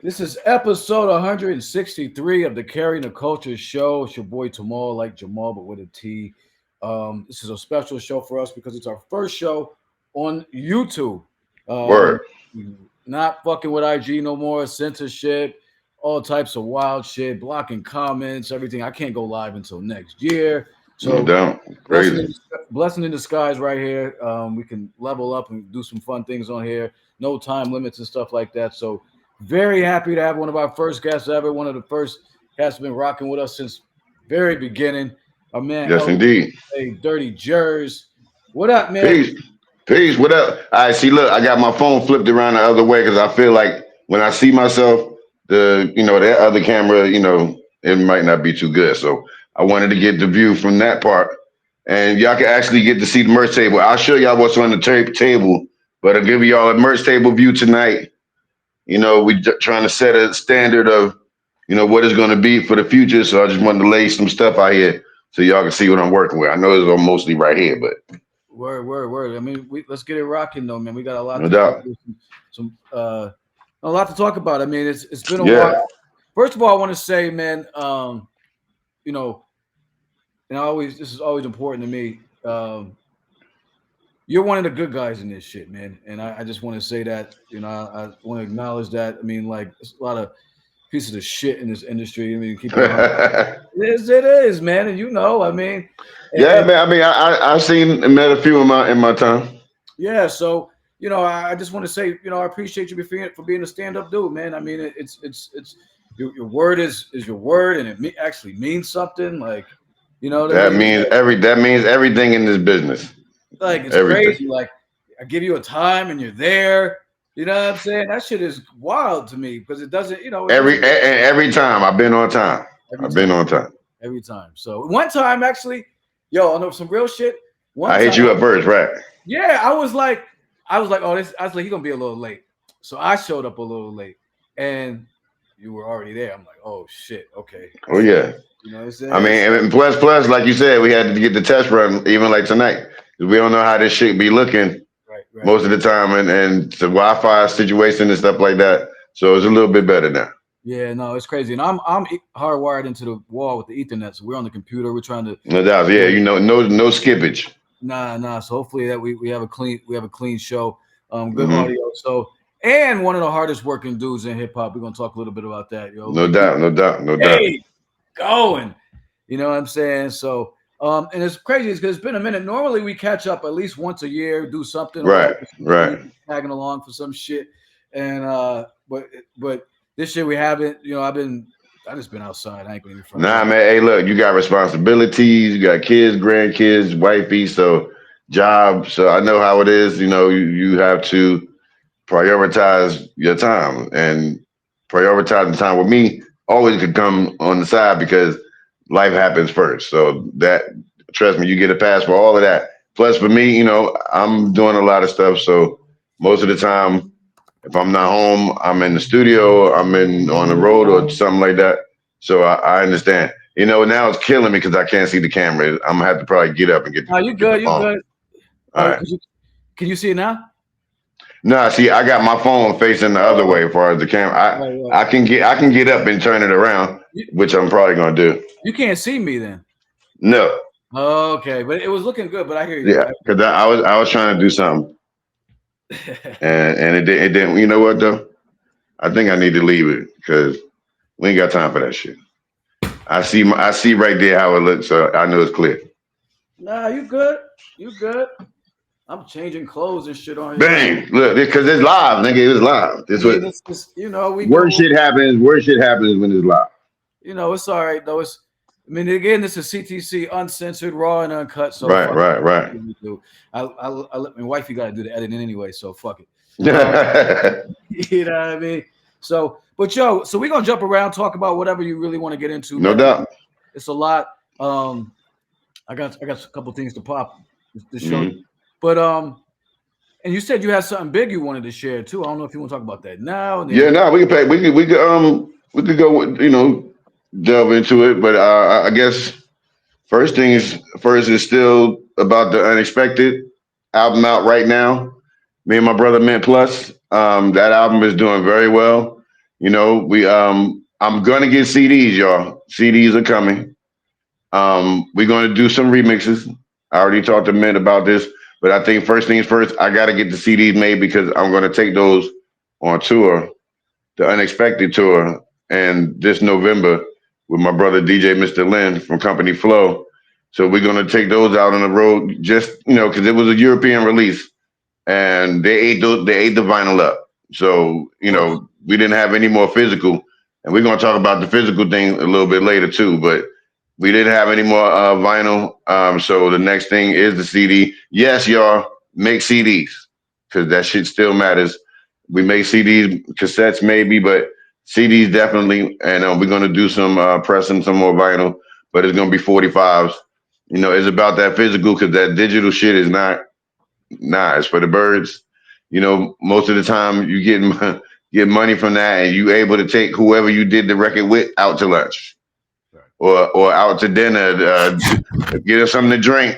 This is episode 163 of the Carrying the Culture show. It's your boy Tamal, like Jamal, but with a T. This is a special show for us because it's our first show on YouTube. Um, Word. Not fucking with IG no more, censorship, all types of wild shit, blocking comments, everything. I can't go live until next year. No So doubt. blessing Crazy. blessing in disguise right here. We can level up and do some fun things on here. No time limits and stuff like that. So very happy to have one of our first guests ever. One of the first guests been rocking with us since very beginning. Our man Yes, El indeed. Dirty Jers. What up, man? Peace. Peace. What up? All right. See, look, I got my phone flipped around the other way because I feel like when I see myself, that other camera, it might not be too good. So I wanted to get the view from that part, and y'all can actually get to see the merch table. I'll show y'all what's on the table, but I'll give y'all a merch table view tonight. We trying to set a standard of, what it's going to be for the future. So I just wanted to lay some stuff out here so y'all can see what I'm working with. I know it's all mostly right here, but Word. I mean, let's get it rocking though, man. We got a lot no to get doubt. into, a lot to talk about. I mean, it's been a while. Yeah. First of all, I want to say, man, you know, and this is always important to me. You're one of the good guys in this shit, man. And I just want to say that, I want to acknowledge that. I mean, like, there's a lot of pieces of shit in this industry. I mean, keep it 100. It is, man. And I mean, Yeah, and man. I mean, I've seen and met a few in my time. yeah, so I just want to say, I appreciate you for being a stand-up dude, man. I mean, it's your word is your word, and actually means something. Like, you know what I mean? That means everything in this business. Like, it's Everything. crazy. Like, I give you a time, and you're there. You know what I'm saying? That shit is wild to me because it doesn't, it doesn't Every time I've been on time. every I've been time, on time. every time. So one time, actually, I know some real shit. One I time, hit you up first, right? yeah, I was like, oh, this. I was like, he's gonna be a little late. So I showed up a little late, and you were already there. I'm like, oh shit, okay. Oh yeah. You know what I'm I saying? mean, So, and plus, like you said, we had to get the test run even like tonight. We don't know how this shit be looking right. most of the time, and the Wi-Fi situation and stuff like that. So it's a little bit better now. Yeah, no, it's crazy, and I'm hardwired into the wall with the Ethernet. So we're on the computer. We're trying to. No doubt. Yeah, no skippage. Nah. So hopefully that we have a clean show. Good Hmm. audio. So and one of the hardest working dudes in hip hop. We're gonna talk a little bit about that, yo. No doubt. No doubt. No doubt. Hey, going. You know what I'm saying? So, and it's crazy because it's been a minute. Normally, we catch up at least once a year, do something or whatever. Right. Right. Tagging along for some shit, and but this year we haven't. I just been outside. I ain't gonna even front. Nah, man. Hey, look, you got responsibilities. You got kids, grandkids, wifey, so job. So I know how it is. You have to prioritize your time, and prioritizing time with me always could come on the side because life happens first. So that, trust me, you get a pass for all of that. Plus, for me, I'm doing a lot of stuff. So most of the time, if I'm not home, I'm in the studio, I'm in on the road or something like that. So I understand. Now it's killing me because I can't see the camera. I'm gonna have to probably get up and No, you get the good. You phone. good. All right. Can you see it now? No, see, I got my phone facing the other Oh, way as far as the camera. right. I can get up and turn it around, You, which I'm probably gonna do. you can't see me then. No, Okay, but it was looking good. But I hear you. yeah, because I was trying to do something and it didn't. You know what though? I think I need to leave it because we ain't got time for that shit. I see right there how it looks, so I know it's clear. Nah, you good. You good. I'm changing clothes and shit on here. Bang! Look, because it's live, nigga. It's live. I It's what mean, it's we worst go. shit happens. Worst shit happens when it's live. It's all right though. I mean, again, this is CTC, uncensored, raw and uncut. So Right, fuck right, right. it. I let my wifey got to do the editing anyway. So fuck it. Um, No you know what I mean? So, but so we're gonna jump around, talk about whatever you really want to get into, man. doubt. It's a lot. I got a couple things to pop to show you, Mhm. but and you said you had something big you wanted to share too. I don't know if you want to talk about that now, and then Yeah, no, we can pay. We could go. Delve into it, but I guess first is still about the unexpected album out right now. Me and my brother Mint Plus. That album is doing very well. You know, I'm gonna get CDs, y'all. CDs are coming. We're gonna do some remixes. I already talked to Mint about this, but I think first things first, I gotta get the CDs made because I'm gonna take those on tour, the Unexpected tour, and this November with my brother DJ Mr. Lynn from Company Flow. So we're gonna take those out on the road, just because it was a European release and they ate the vinyl up. So Of course. we didn't have any more physical, and we're gonna talk about the physical thing a little bit later too. But we didn't have any more vinyl. So the next thing is the CD. Yes, y'all make CDs because that shit still matters. We make CDs, cassettes maybe, but CDs definitely. And we're gonna do some pressing some more vinyl, but it's gonna be 45s. It's about that physical because that digital shit is not. Nah, it's for the birds. Most of the time you get money from that, and you able to take whoever you did the record with out to lunch Right. or out to dinner, get us something to drink,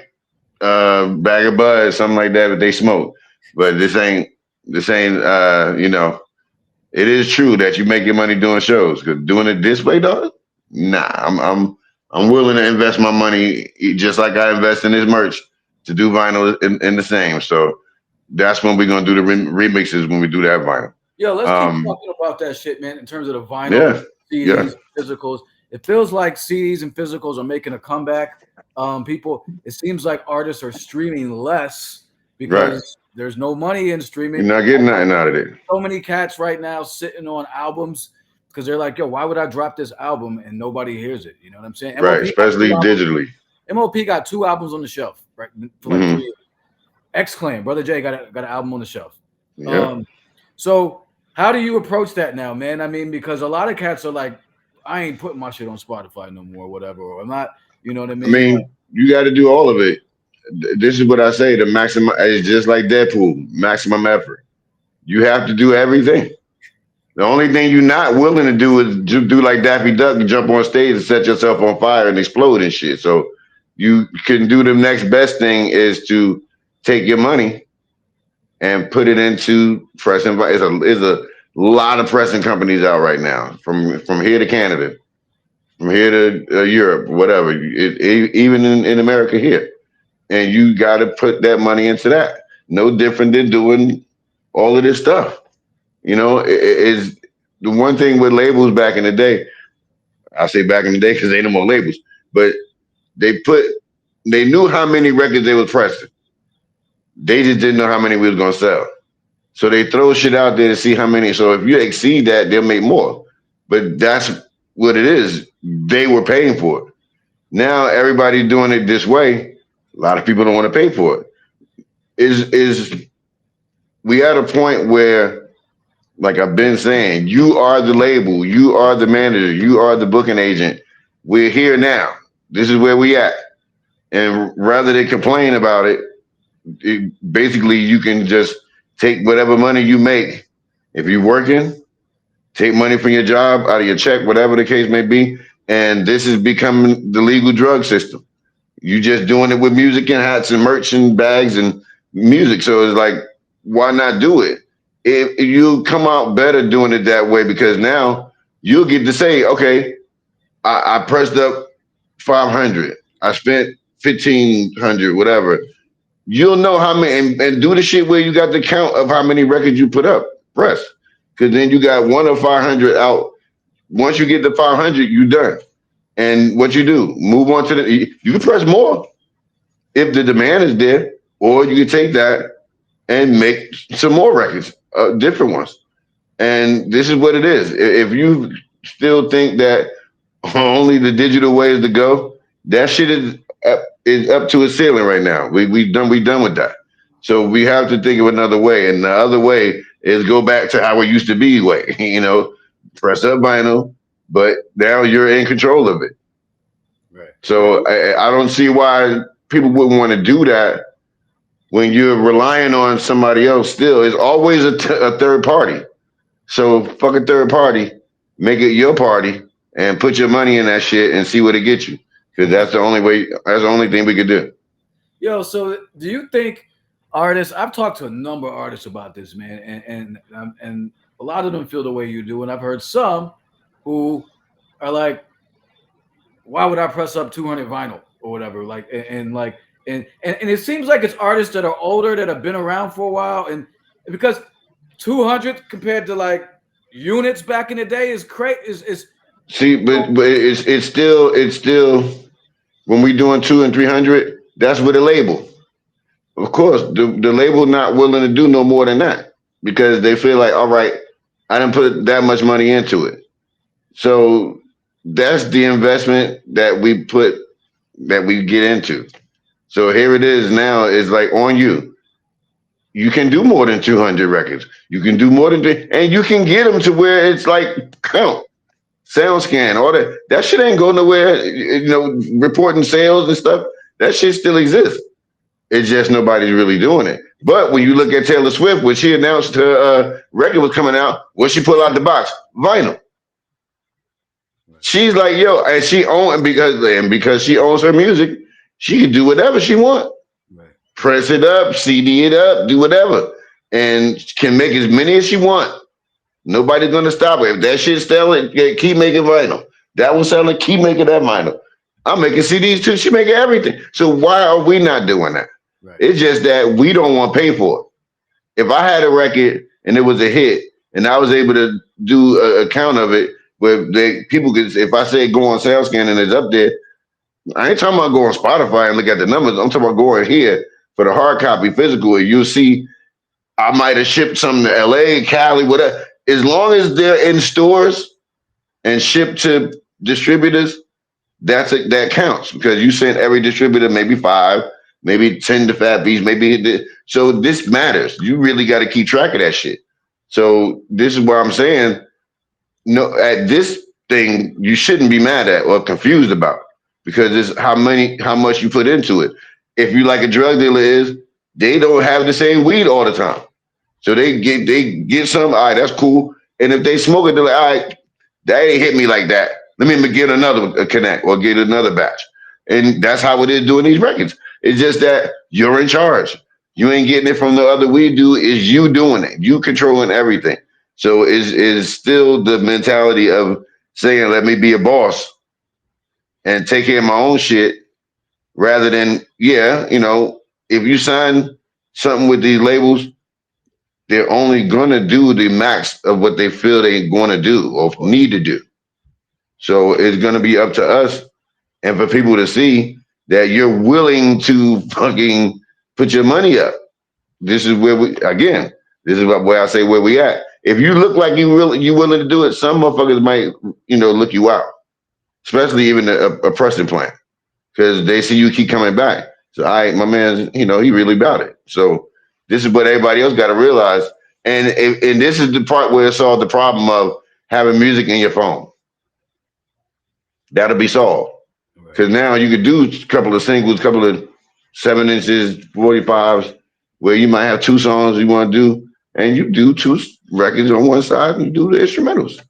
bag of bud, something like that. But they smoke. But this ain't. It is true that you make your money doing shows. Because doing it this way, dog, nah. I'm willing to invest my money just like I invest in this merch to do vinyl in the same. So that's when we're gonna do the remixes when we do that vinyl. Yo, let's keep Um, talking about that shit, man. In terms of the vinyl, yeah, yeah, CDs, physicals, it feels like CDs and physicals are making a comeback. It seems like artists are streaming less right. because there's no money in You're streaming. not getting nothing out of it. So many cats right now sitting on albums because they're like, yo, why would I drop this album and nobody hears it? You know what I'm saying? Right, especially digitally. MOP got two albums on the shelf, right, for like Hmm. 3 years. X-Clan, Brother J got an album on the shelf. Yeah. Um, so how do you approach that now, man? I mean, because a lot of cats are like, I ain't putting my shit on Spotify no more, whatever, or I'm not, you know what I I mean? Like, mean, you got to do all of it. This is what I say: the maximum. It's just like Deadpool, maximum effort. You have to do everything. The only thing you're not willing to do is do like Daffy Duck and jump on stage and set yourself on fire and explode and shit. So you can do the next best thing is to take your money and put it into pressing. Is a lot of pressing companies out right now, from here to Canada, from here to Europe, whatever. Even in America here, and you got to put that money into that. No different than doing all of this stuff. Is the one thing with labels back in the day. I say back in the day because ain't no more labels, but they put they knew how many records they was pressing. They just didn't know how many we was gonna sell. So they throw shit out there to see how many. So if you exceed that, they'll make more. But that's what it is. They were paying for it. Now everybody's doing it this way. A lot of people don't want to pay for it. Is we at a point where, like I've been saying, you are the label, you are the manager, you are the booking agent. We're here now. This is where we at. And rather than complain about basically you can just take whatever money you make. If you're working, take money from your job, out of your check, whatever the case may be. And this is becoming the legal drug system. You just doing it with music and hats and merch and bags and music. So it's like, why not do it? If you come out better doing it that way, because now you'll get to say, okay, I pressed up 500. I spent 1,500, whatever. You'll know how many, and do the shit where you got the count of how many records you put up, press. Because then you got one of 500 out. Once you get to 500, you done. And what you do, move on to you can press more if the demand is there, or you can take that and make some more records, different ones. And this is what it is. If you still think that only the digital way is to go, that shit is up to a ceiling right now. We done with that. So we have to think of another way, and the other way is go back to how it used to be. Way press up vinyl, but now you're in control of it. right. So I don't see why people wouldn't want to do that when you're relying on somebody else. Still, it's always a third party. So fuck a third party, make it your party, and put your money in that shit and see what it gets you. Because that's the only way. That's the only thing we could do. Yo, so do you think artists? I've talked to a number of artists about this, man, and a lot of them feel the way you do, and I've heard some who are like, why would I press up 200 vinyl or whatever? Like, and like, and it seems like it's artists that are older that have been around for a while, and because 200 compared to like units back in the day is crazy. Is See, but it's still when we doing 200 and 300, that's with a label. Of course, the label not willing to do no more than that because they feel like, all right, I didn't put that much money into it. So that's the investment that we get into. So here it is now. It's like on you. You can do more than 200 records. You can do more than and you can get them to where it's like count, sound scan, all that. That shit ain't going nowhere. You know, reporting sales and stuff. That shit still exists. It's just nobody's really doing it. But when you look at Taylor Swift, when she announced her record was coming out, what she pull out the box? Vinyl. She's like, yo, and she own because she owns her music, she can do whatever she want. right, Press it up, CD it up, do whatever, and can make as many as she want. Nobody's gonna stop her. If that shit's selling, keep making vinyl. That was selling, keep making that vinyl. I'm making CDs too. She making everything. So why are we not doing that? right. It's just that we don't want to pay for it. If I had a record and it was a hit, and I was able to do a count of it where people could, if I say go on SoundScan and it's up there, I ain't talking about go on Spotify and look at the numbers. I'm talking about going here for the hard copy physical. You'll see I might have shipped some to LA, Cali, whatever. As long as they're in stores and shipped to distributors, that counts because you sent every distributor maybe 5, maybe 10 to Fat Beats, so this matters. You really got to keep track of that shit. So this is what I'm saying. No, at this thing you shouldn't be mad at or confused about because it's how much you put into it. If you like a drug dealer is, they don't have the same weed all the time. So they get some, all right, that's cool. And if they smoke it, they're like, all right, that ain't hit me like that. Let me get another connect or get another batch. And that's how it is doing these records. It's just that you're in charge. You ain't getting it from the other weed dude. Is you doing it. You controlling everything. So is still the mentality of saying, let me be a boss and take care of my own shit rather than, yeah, if you sign something with these labels, they're only going to do the max of what they feel they're going to do or need to do. So it's going to be up to us and for people to see that you're willing to fucking put your money up. This is this is where I say where we at. If you look like you willing to do it, some motherfuckers might, look you out, especially even a pressing plant because they see you keep coming back. So, my man, he really about it. So this is what everybody else got to realize. And this is the part where it solved the problem of having music in your phone. That'll be solved. Right. Because now you could do a couple of singles, a couple of 7 inches, 45s, where you might have 2 songs you want to do, and you do 2 records on one side and you do the instrumentals.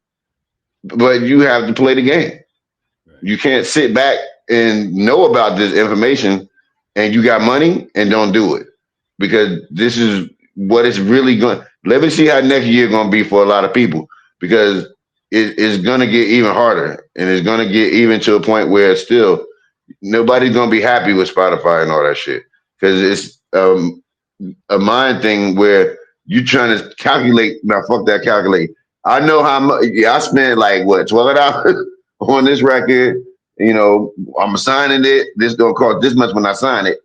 But you have to play the game. Right. You can't sit back and know about this information and you got money and don't do it. Because this is what it's really going. Let me see how next year going to be for a lot of people because it's going to get even harder and it's going to get even to a point where still nobody's going to be happy with Spotify and all that shit because it's a mind thing where you trying to calculate. Now, fuck that calculate. I know how much. Yeah, I spent like what $12 on this record. I'm signing it. This gonna cost this much when I sign it.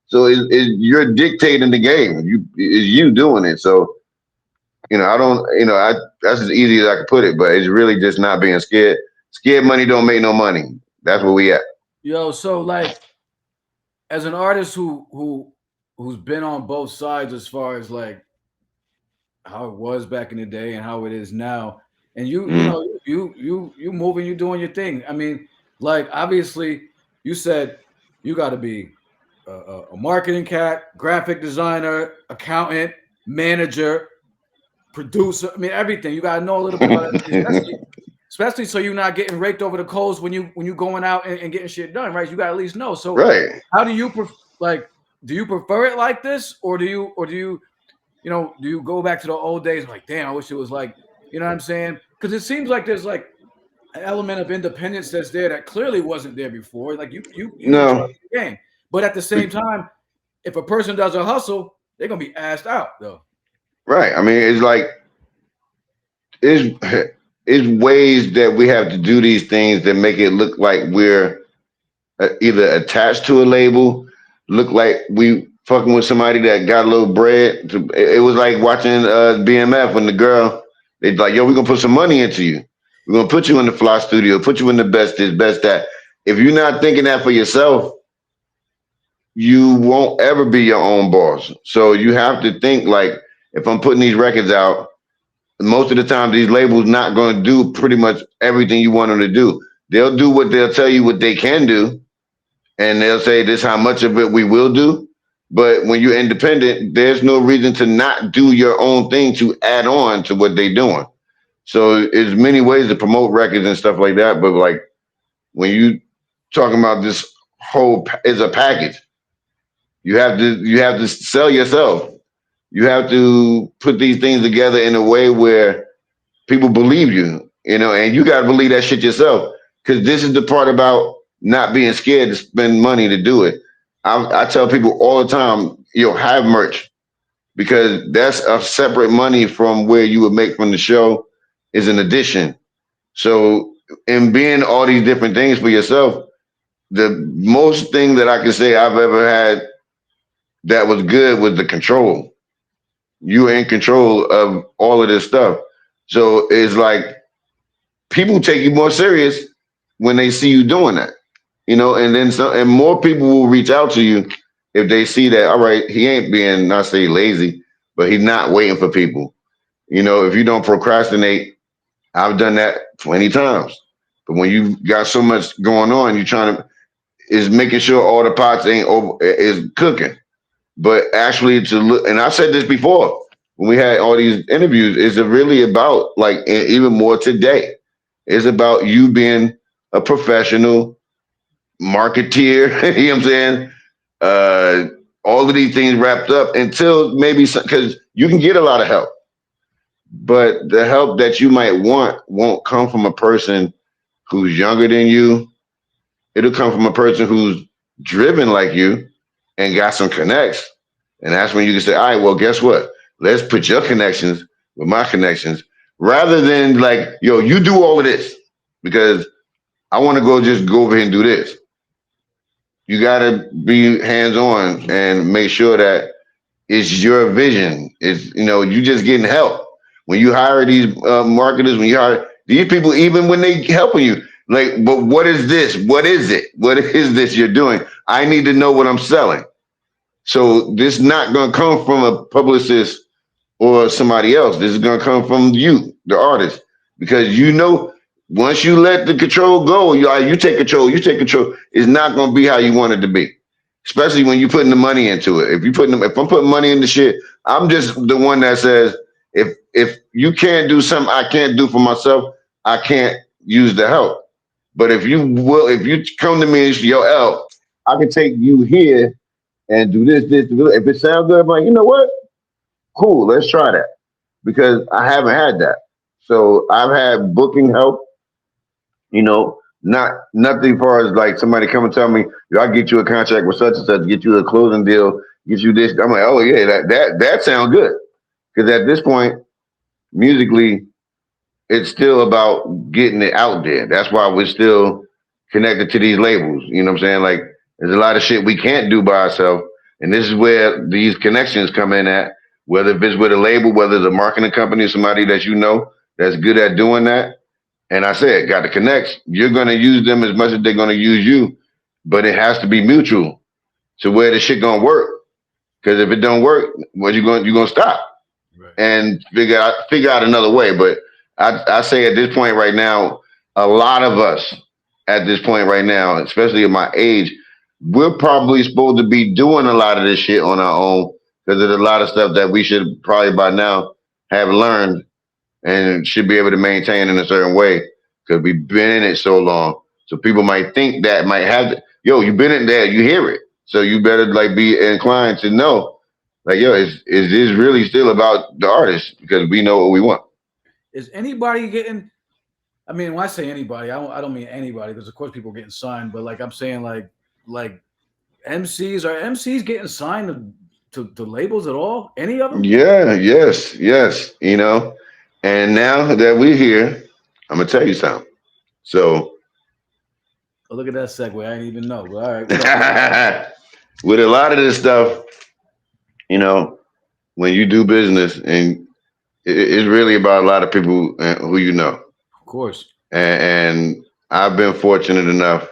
So you're dictating the game. It's you doing it. So I don't. That's as easy as I can put it. But it's really just not being scared. Scared money don't make no money. That's where we at. Yo, so like as an artist who's been on both sides as far as like how it was back in the day and how it is now, and Mm. you moving, you doing your thing. I mean, like obviously you said you got to be a marketing cat, graphic designer, accountant, manager, producer. I mean, everything. You got to know a little bit about everything, especially so you're not getting raked over the coals when you going out and getting shit done, right? You got to at least know. So, Right. how do you like? Do you prefer it like this, or do you do you go back to the old days? Like, damn, I wish it was like You know what I'm saying? Because it seems like there's like an element of independence that's there that clearly wasn't there before. Like you control No, the game, but at the same time, if a person does a hustle, they're gonna be asked out though. right. I mean, it's like it's it's ways that we have to do these things that make it look like we're either attached to a label, look like we fucking with somebody that got a little bread. It was like watching BMF when the girl, they like, yo, we're gonna put some money into you. We're gonna put you in the fly studio, put you in the best this, best that. If you're not thinking that for yourself, you won't ever be your own boss. So you have to think like, if I'm putting these records out, most of the time these labels not going to do pretty much everything you want them to do. They'll do what they'll tell you what they can do, and they'll say this how much of it we will do. But when you're independent, there's no reason to not do your own thing to add on to what they're doing. So there's many ways to promote records and stuff like that. But like when you talking about this whole is a package, you have to sell yourself. You have to put these things together in a way where people believe you, and you got to believe that shit yourself. Because this is the part about not being scared to spend money to do it. I tell people all the time, have merch because that's a separate money from where you would make from the show is an addition. So in being all these different things for yourself, the most thing that I can say I've ever had that was good was the control. You were in control of all of this stuff. So it's like people take you more serious when they see you doing that, and then some, and more people will reach out to you if they see that, all right, he ain't being, not say lazy, but he's not waiting for people. If you don't procrastinate, I've done that plenty times. But when you got so much going on, you're trying to, is making sure all the pots ain't over, is cooking. But actually to look, and I said this before, when we had all these interviews, is it really about like, even more today, it's about you being a professional marketeer. You know what I'm saying? Uh, all of these things wrapped up until maybe because you can get a lot of help, but the help that you might want won't come from a person who's younger than you. It'll come from a person who's driven like you and got some connects. And that's when you can say, all right, well, guess what? Let's put your connections with my connections rather than like, yo, you do all of this because I want to just go over here and do this. You got to be hands on and make sure that it's your vision. It's, you just getting help. When you hire these marketers, when you hire these people, even when they helping you, like, but what is this? What is it? What is this you're doing? I need to know what I'm selling. So this is not going to come from a publicist or somebody else. This is going to come from you, the artist, because once you let the control go, you take control. You take control. It's not going to be how you want it to be, especially when you're putting the money into it. If I'm putting money into shit, I'm just the one that says if you can't do something I can't do for myself, I can't use the help. But if you come to me and say, yo, L, I can take you here and do this, this, this. If it sounds good, I'm like, you know what? Cool, let's try that. Because I haven't had that. So I've had booking help, not nothing as far as like somebody come and tell me, yo, I'll get you a contract with such and such, get you a closing deal, get you this. I'm like, oh yeah, that sounds good. Because at this point, musically, it's still about getting it out there. That's why we're still connected to these labels. You know what I'm saying? Like, there's a lot of shit we can't do by ourselves. And this is where these connections come in at, whether if it's with a label, whether it's a marketing company, somebody that that's good at doing that. And I said, got to connect. You're going to use them as much as they're going to use you, but it has to be mutual to where the shit going to work. Because if it don't work, what you going to stop Right. and figure out another way. But I say at this point right now, a lot of us at this point right now, especially at my age, we're probably supposed to be doing a lot of this shit on our own because there's a lot of stuff that we should probably by now have learned and should be able to maintain in a certain way because we've been in it so long. So people might think that might have, yo, you've been in there, you hear it. So you better like be inclined to know, like, yo, is this really still about the artist? Because we know what we want. Is anybody getting? I mean, when I say anybody, I don't mean anybody because of course people are getting signed, but like I'm saying like MCs are MCs getting signed to labels at all? Any of them? Yeah, yes, yes. And now that we're here, I'm gonna tell you something. So, Oh, look at that segue. I didn't even know. But all right, with what up? a lot of this stuff, you know, when you do business, and it's really about a lot of people who you know, Of course. and I've been fortunate enough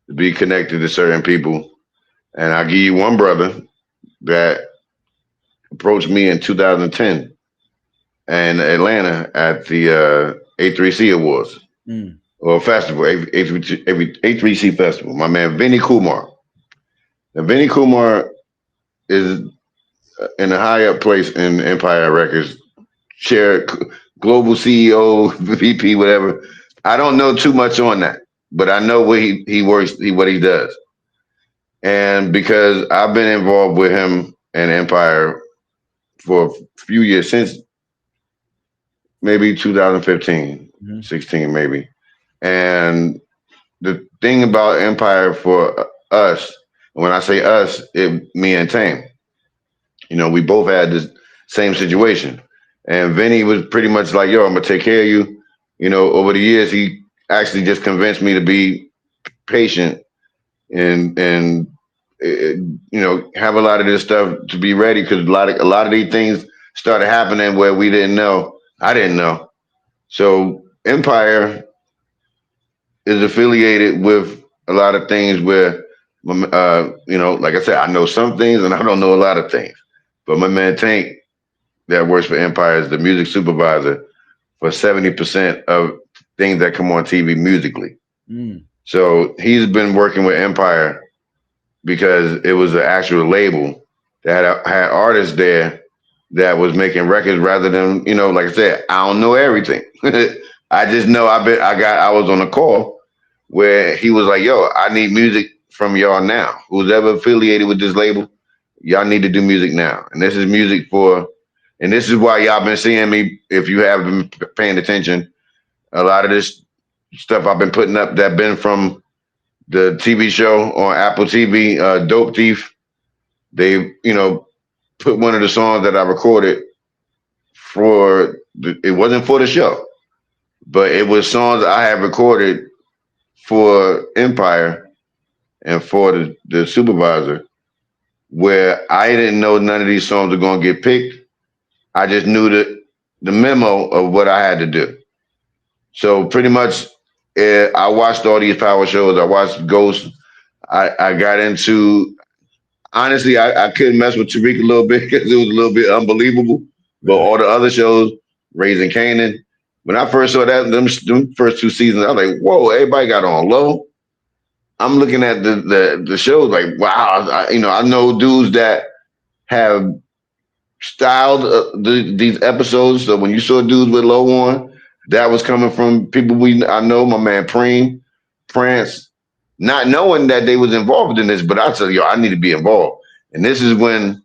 to be connected to certain people, and I'll give you one brother that approached me in 2010 in Atlanta at the A3C Awards Mm, or festival, A3C Festival. My man Vinny Kumar. Now, Vinny Kumar is in a high up place in Empire Records, chair, global CEO, VP, whatever. I don't know too much on that, but I know what he works, what he does, and because I've been involved with him and Empire for a few years since maybe 2015, mm-hmm. 16 maybe. And the thing about Empire for us, when I say us, me and Tame, we both had this same situation. And Vinny was pretty much like, yo, I'm gonna take care of you. Over the years, he actually just convinced me to be patient and have a lot of this stuff to be ready because a lot of these things started happening where we didn't know. I didn't know. So Empire is affiliated with a lot of things where, like I said, I know some things and I don't know a lot of things. But my man Tank, that works for Empire, is the music supervisor for 70% of things that come on TV musically. Mm, So he's been working with Empire because it was an actual label that had artists there that was making records rather than, like I said, I don't know everything. I just know I was on a call where he was like, yo, I need music from y'all now. Who's ever affiliated with this label, y'all need to do music now. And this is music and this is why y'all been seeing me, if you have been paying attention, a lot of this stuff I've been putting up that been from the TV show on Apple TV, Dope Thief. They, put one of the songs that I recorded it wasn't for the show, but it was songs I had recorded for Empire and for the supervisor, where I didn't know none of these songs were going to get picked. I just knew the memo of what I had to do. So pretty much, I watched all these power shows. I watched Ghost. I got into, honestly, I couldn't mess with Tariq a little bit because it was a little bit unbelievable. But right. all the other shows, Raising Canaan, when I first saw them first two seasons, I was like, whoa, everybody got on low. I'm looking at the shows like, wow, I know dudes that have styled these episodes. So when you saw dudes with low on, that was coming from people I know. My man Preem, Prance, not knowing that they was involved in this, but I tell you, I need to be involved. And this is when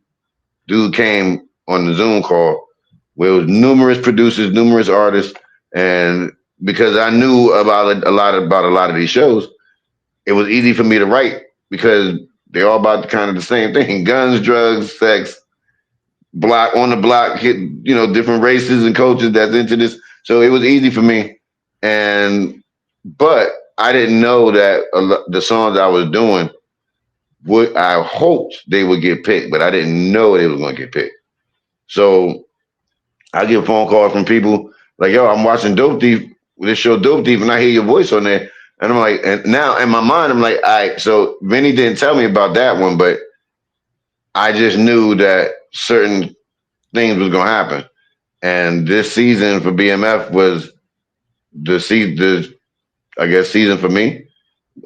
dude came on the Zoom call where it was numerous producers, numerous artists, and because I knew about a lot of these shows, it was easy for me to write because they're all about kind of the same thing: guns, drugs, sex, block on the block, hit different races and cultures that's into this. So it was easy for me, but I didn't know that the songs I was doing I hoped they would get picked, but I didn't know they was going to get picked. So I get phone calls from people like, yo, I'm watching Dope Thief, this show Dope Thief, and I hear your voice on there. And I'm like, and now in my mind, I'm like, all right, so Vinny didn't tell me about that one, but I just knew that certain things was gonna happen. And this season for BMF was I guess season for me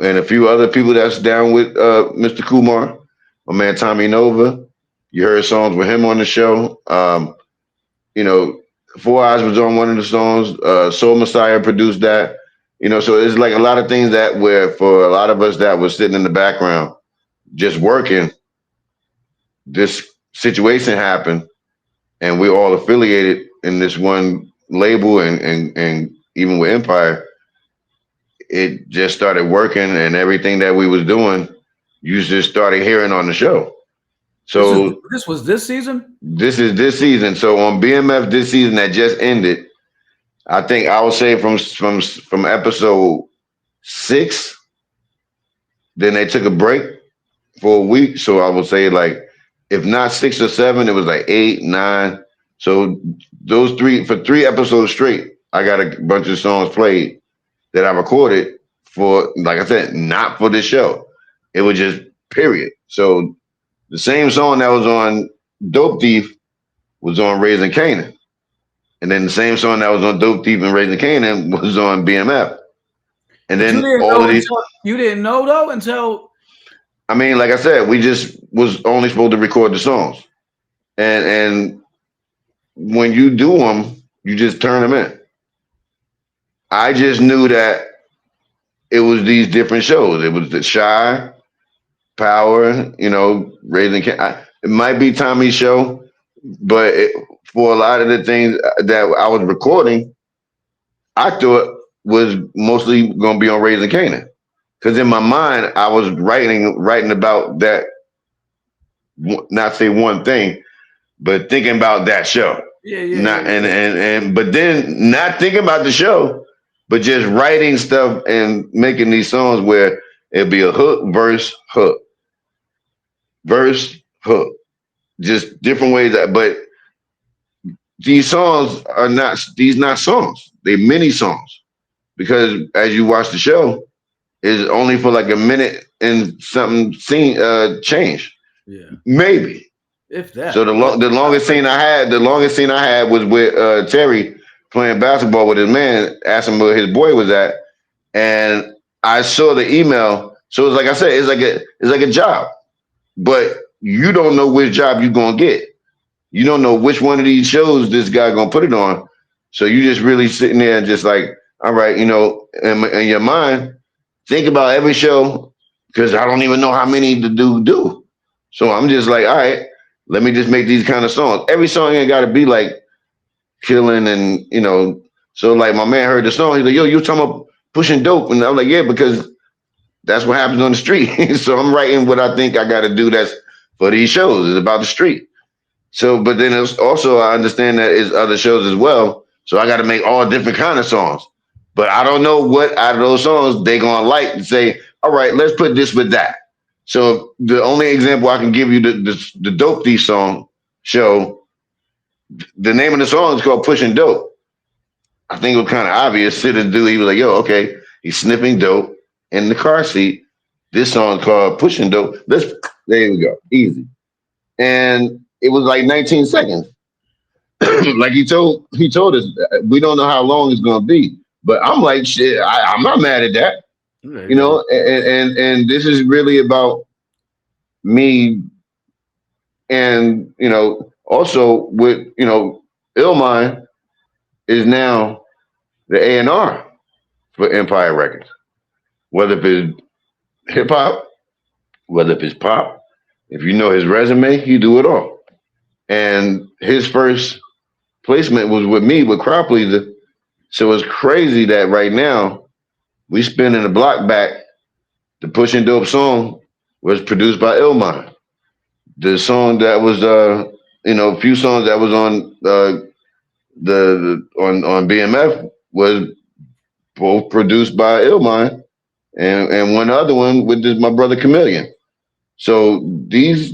and a few other people that's down with Mr. Kumar, my man Tommy Nova. You heard songs with him on the show. You know, Four Eyes was on one of the songs. Soul Messiah produced that. So it's like a lot of things that where for a lot of us that was sitting in the background just working, this situation happened and we're all affiliated in this one label and even with Empire, it just started working, and everything that we was doing, you just started hearing on the show. So This was this season. this is this season. So on BMF this season that just ended, I think I would say from episode 6, then they took a break for a week. So I would say like if not 6 or 7, it was like 8, 9. So those for 3 episodes straight, I got a bunch of songs played that I recorded for, like I said, not for this show. It was just period. So the same song that was on Dope Thief was on Raising Canaan. And then the same song that was on Dope Thief and Raising Canaan was on BMF. And But then all of these, you didn't know though until. I mean, like I said, we just was only supposed to record the songs. And when you do them, you just turn them in. I just knew that it was these different shows. It was the Shy, Power, Raising Canaan. It might be Tommy's show, but for a lot of the things that I was recording, I thought was mostly going to be on Raising Canaan. Because in my mind, I was writing about that, not say one thing, but thinking about that show. Not but then not thinking about the show, but just writing stuff and making these songs where it'd be a hook, verse, hook, just different ways. But these songs are not songs. They're mini songs because as you watch the show, it's only for like a minute and something change. Yeah. Maybe. If that. So the longest scene I had was with Terry playing basketball with his man, asking where his boy was at, and I saw the email. So it's like I said, it's like a job, but you don't know which job you're gonna get. You don't know which one of these shows this guy gonna put it on. So you just really sitting there and just like, all right, in your mind, think about every show because I don't even know how many to do. So I'm just like, all right, let me just make these kind of songs. Every song ain't got to be like killing and, So like my man heard the song. He's like, yo, you talking about pushing dope. And I'm like, yeah, because that's what happens on the street. So I'm writing what I think I got to do that's for these shows. It's about the street. So, but then it's also, I understand that it's other shows as well. So I got to make all different kind of songs. But I don't know what out of those songs they going to like and say, all right, let's put this with that. So the only example I can give you, the Dope Thief song show, the name of the song is called Pushing Dope. I think it was kind of obvious. Sit and do. He was like, yo, okay, he's sniffing dope in the car seat. This song called Pushing Dope. There we go. Easy. And it was like 19 seconds. Like he told us, we don't know how long it's gonna be. But I'm like, shit, I'm not mad at that. And this is really about me and also with Illmind is now the A&R for Empire Records. Whether if it's hip hop, whether if it's pop, if you know his resume, he do it all. And his first placement was with me with Crowd Pleaser. So it's crazy that right now we spinning the block back. The Pushing Dope song was produced by Illmind. The song that was a few songs that was on on BMF was both produced by Illmind and one other one with my brother Chameleon. So these,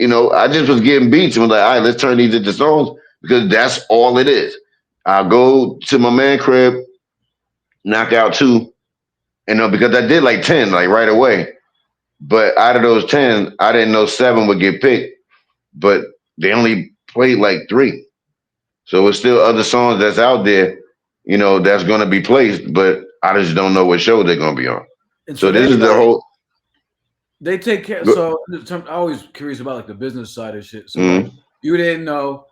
I just was getting beats and was like, all right, let's turn these into songs because that's all it is. I'll go to my man crib, knock out 2, because I did like 10 like right away. But out of those 10, I didn't know 7 would get picked, but they only played like 3. So it's still other songs that's out there, that's going to be placed, but I just don't know what show they're going to be on. And so this is the whole. They take care. So I'm always curious about like the business side of shit. So like, you didn't know,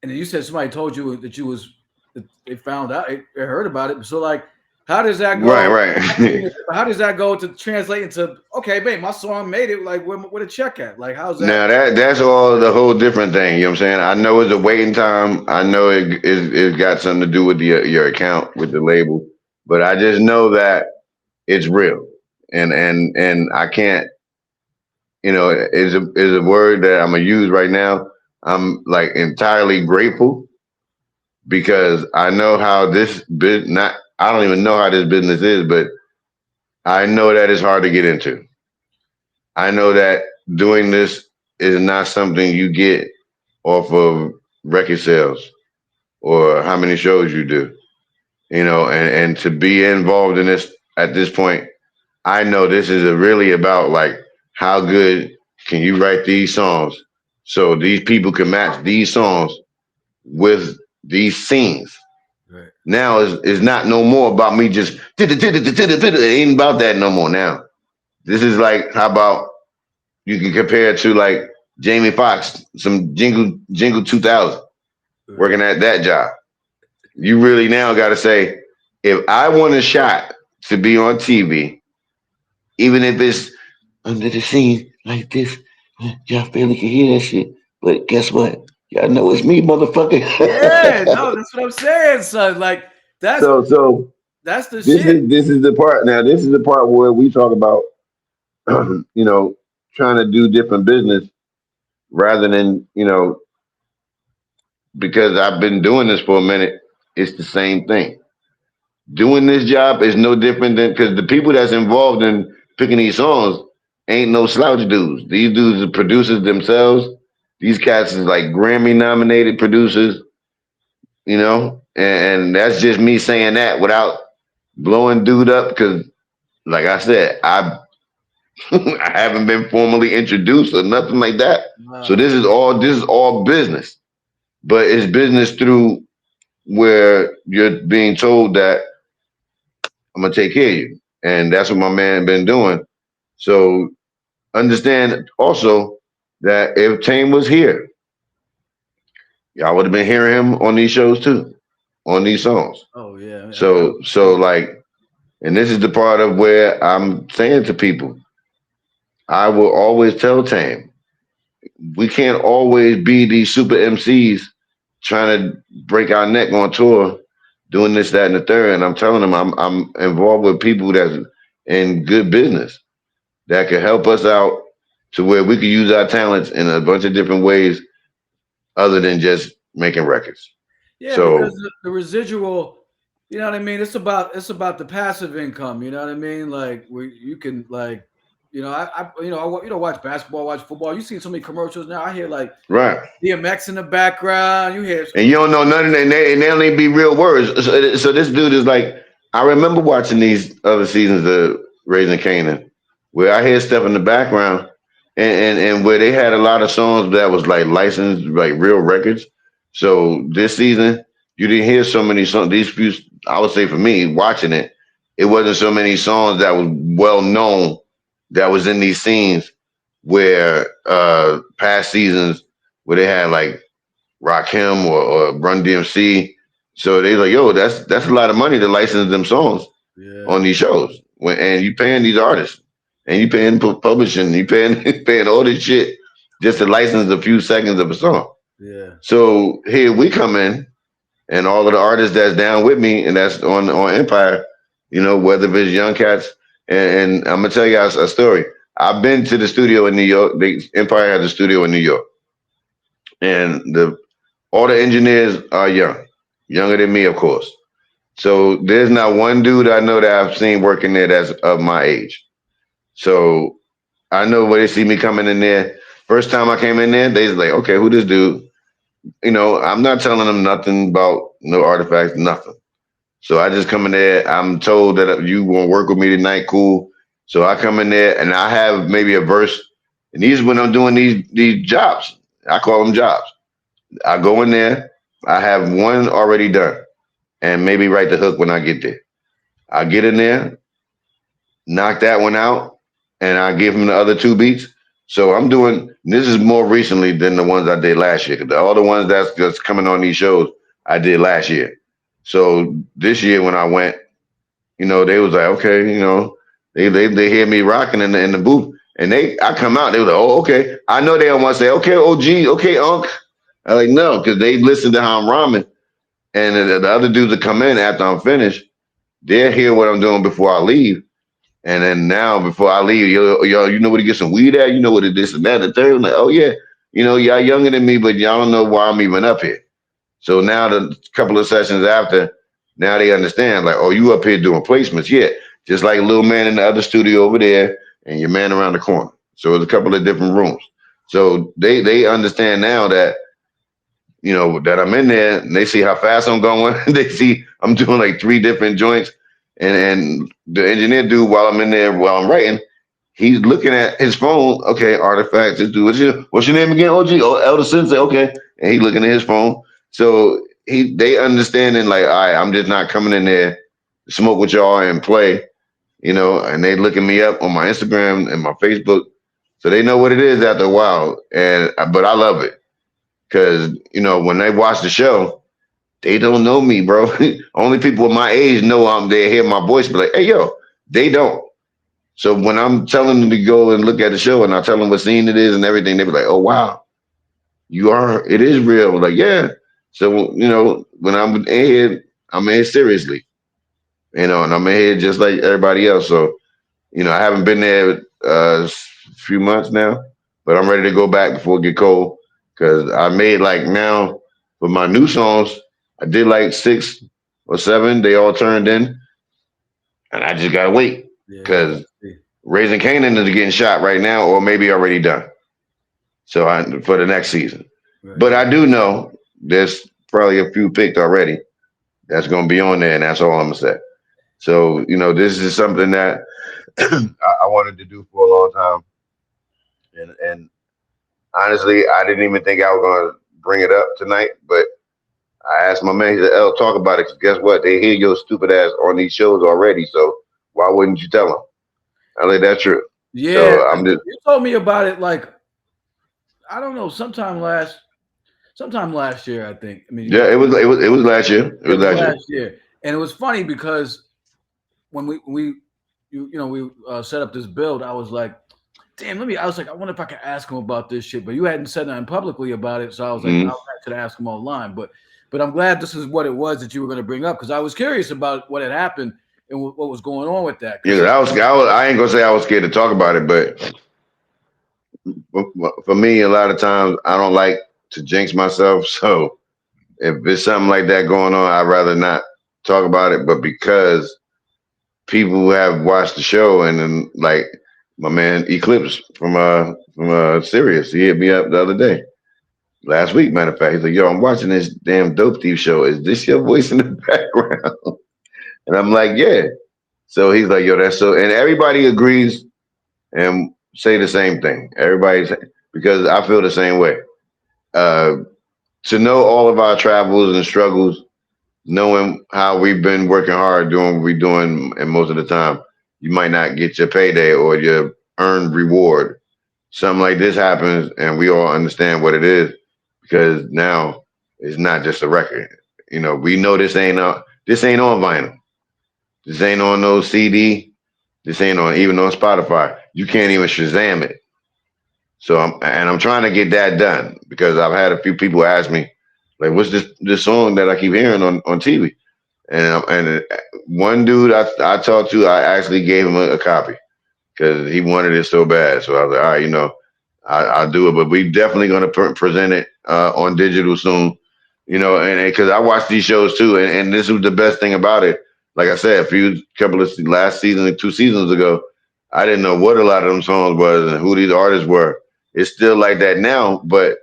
and then you said somebody told you that they found out, they heard about it. So like, How does that Right, go? right. How does that go to translate into okay, babe, my song made it. Like, where the check at? Like, how's that? Now that's all the whole different thing. You know what I'm saying? I know it's a waiting time. I know it's got something to do with your account with the label, but I just know that it's real, and I can't. Is a word that I'm gonna use right now. I'm like entirely grateful because I know how this bit not. I don't even know how this business is, but I know that it's hard to get into. I know that doing this is not something you get off of record sales or how many shows you do, and to be involved in this at this point, I know this is really about like how good can you write these songs so these people can match these songs with these scenes. Right. Now is not no more about me just it ain't about that no more now. This is like how about you can compare it to like Jamie Foxx, some Jingle 2000, Right. working at that job. You really now got to say, if I want a shot to be on TV, even if it's under the scene like this, y'all barely can hear that shit. But guess what? Y'all know it's me, Yeah, motherfucker. no, that's what I'm saying, son. Like, that's so that's the this shit. is the part. Now this is the part where we talk about, trying to do different business rather than because I've been doing this for a minute. It's the same thing. Doing this job is no different than because the people that's involved in picking these songs ain't no slouch dudes. These dudes are producers themselves. These cats is like Grammy nominated producers, and that's just me saying that without blowing dude up because, like I said, I haven't been formally introduced or nothing like that. So Wow. this is all business, but it's business through where you're being told that I'm gonna take care of you, and that's what my man been doing. So understand also that if Tame was here, y'all would have been hearing him on these shows too, on these songs. Oh yeah. So like, and this is the part of where I'm saying to people, I will always tell Tame, we can't always be these super MCs trying to break our neck on tour, doing this, that, and the third. And I'm telling them I'm involved with people that's in good business that could help us out to where we could use our talents in a bunch of different ways other than just making records. Yeah, because So the residual, you know what I mean. It's about the passive income. You know what I mean. Like where you can like, watch basketball, watch football. You see so many commercials now. I hear like right. DMX in the background. You hear And you don't know none of that, and they don't even be real words. So this dude is like, I remember watching these other seasons of Raising Canaan, where I hear stuff in the background, and where they had a lot of songs that was like licensed, like real records. So this season, you didn't hear so many songs. These few, I would say for me, watching it, it wasn't so many songs that was well known that was in these scenes where past seasons where they had like Rakim or Run DMC. So they like, yo, that's a lot of money to license them songs yeah, on these shows. And you paying these artists, and you paying publishing, you paying paying all this shit just to license a few seconds of a song. yeah, So here we come in, and all of the artists that's down with me and that's on Empire, whether it's Young Cats, and I'm gonna tell you guys a story. I've been to the studio in New York. Empire has a studio in New York, and all the engineers are young, younger than me, of course. So there's not one dude I know that I've seen working there that's of my age. So I know when they see me coming in there, first time I came in there, they was like, okay, who this dude? I'm not telling them nothing about no artifacts, nothing. So I just come in there. I'm told that you want to work with me tonight, cool. So I come in there and I have maybe a verse. And these when I'm doing these jobs. I call them jobs. I go in there. I have one already done, and maybe write the hook when I get there. I get in there, knock that one out, and I give him the other two beats. So I'm doing this is more recently than the ones I did last year. 'Cause all the ones that's coming on these shows I did last year. So this year when I went, they was like, okay, they hear me rocking in the booth, and I come out, they was like, oh, okay. I know they don't want to say, okay, OG, okay, Unc. I like no, because they listen to how I'm rhyming, and the other dudes that come in after I'm finished, they'll hear what I'm doing before I leave. And then now, before I leave, yo, you know where to get some weed at? You know what it is and that, the third. I'm like, oh yeah, y'all younger than me, but y'all don't know why I'm even up here. So now the couple of sessions after, now they understand, like, oh, you up here doing placements. Yeah. Just like a little man in the other studio over there and your man around the corner. So it's a couple of different rooms. So they understand now that, that I'm in there and they see how fast I'm going. They see I'm doing like three different joints. And the engineer dude, while I'm in there, while I'm writing, he's looking at his phone. Okay, artifacts. This dude, what's your name again? OG? Oh, Elder Sensei. Okay, and he's looking at his phone. So they understanding like, all right, I'm just not coming in there to smoke with y'all and play, and they looking me up on my Instagram and my Facebook, so they know what it is after a while. But I love it because when they watch the show, they don't know me, bro. Only people my age know I'm there, hear my voice, be like, hey, yo, they don't. So when I'm telling them to go and look at the show and I tell them what scene it is and everything, they be like, oh, wow, it is real. Like, yeah. So, when I'm in here seriously, and I'm in here just like everybody else. So, I haven't been there a few months now, but I'm ready to go back before it get cold because I made like now for my new songs, I did like 6 or 7. They all turned in, and I just gotta wait Yeah. because Raising Canaan is getting shot right now, or maybe already done. So for the next season, Right. but I do know there's probably a few picked already that's gonna be on there, and that's all I'm gonna say. So this is something that I wanted to do for a long time, and honestly, I didn't even think I was gonna bring it up tonight, but I asked my man, he said, "L, talk about it." 'Cause guess what? They hear your stupid ass on these shows already, so why wouldn't you tell them? I like that's true. Yeah, So 'cause I'm just you told me about it like I don't know, sometime last year, I think. I mean, yeah. It was last year. It it was was last year. last year, and it was funny because when we we set up this build, I was like, damn, I was like, I wonder if I could ask him about this shit, but you hadn't said nothing publicly about it, so I was like, Mm-hmm. I should ask him online, but I'm glad this is what it was that you were going to bring up because I was curious about what had happened and what was going on with that Yeah, because I ain't gonna say I was scared to talk about it, but for me, a lot of times I don't like to jinx myself. So if there's something like that going on, I'd rather not talk about it. But because people who have watched the show, and then like my man Eclipse from Sirius, he hit me up the other day, last week, matter of fact. He's like, "Yo, I'm watching this damn Dope Thief show. Is this your voice in the background?" And I'm like, "Yeah." So he's like, "Yo, that's so," and everybody agrees and say the same thing. Everybody's because I feel the same way. Uh, to know all of our travels and struggles, knowing how we've been working hard doing what we're doing, and most of the time, you might not get your payday or your earned reward. Something like this happens, and we all understand what it is because now it's not just a record. We know this ain't on vinyl. This ain't on no CD. This ain't on even on Spotify. You can't even Shazam it. So I'm trying to get that done because I've had a few people ask me, like, what's this song that I keep hearing on TV? And one dude I talked to, I actually gave him a copy because he wanted it so bad. So I was like, all right, I'll do it, but we definitely going to present it on digital soon. And because I watch these shows too, and this was the best thing about it. Like I said, a few couple of last season, 2 seasons ago, I didn't know what a lot of them songs was and who these artists were. It's still like that now, but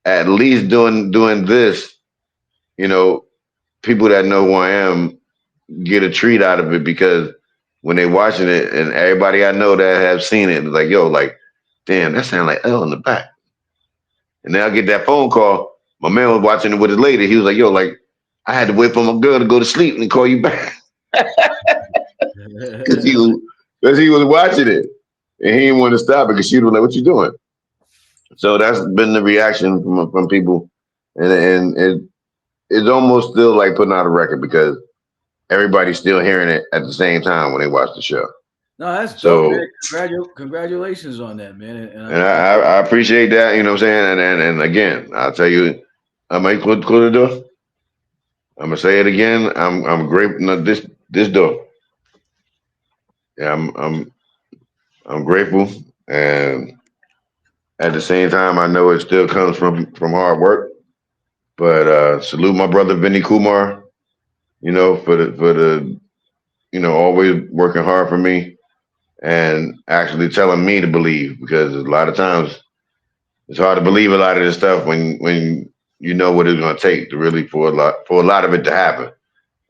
at least doing this, you know, people that know who I am get a treat out of it because when they watching it and everybody I know that have seen it, like, yo, like, damn, that sound like L in the back. And then I get that phone call. My man was watching it with his lady. He was like, yo, like, I had to wait for my girl to go to sleep and call you back because he was watching it and he didn't want to stop it because she was like, what you doing? So that's been the reaction from people, and it's almost still like putting out a record because everybody's still hearing it at the same time when they watch the show. No, that's dope, man. So, Congratulations on that, man. And and I appreciate that, you know what I'm saying? And again, I'll tell you, I might close the door. I'm gonna say it again. I'm grateful. No, this door. Yeah, I'm grateful, and at the same time, I know it still comes from hard work. But salute my brother Vinny Kumar. You know, for the always working hard for me and actually telling me to believe, because a lot of times it's hard to believe a lot of this stuff when you know what it's going to take to really for a lot of it to happen,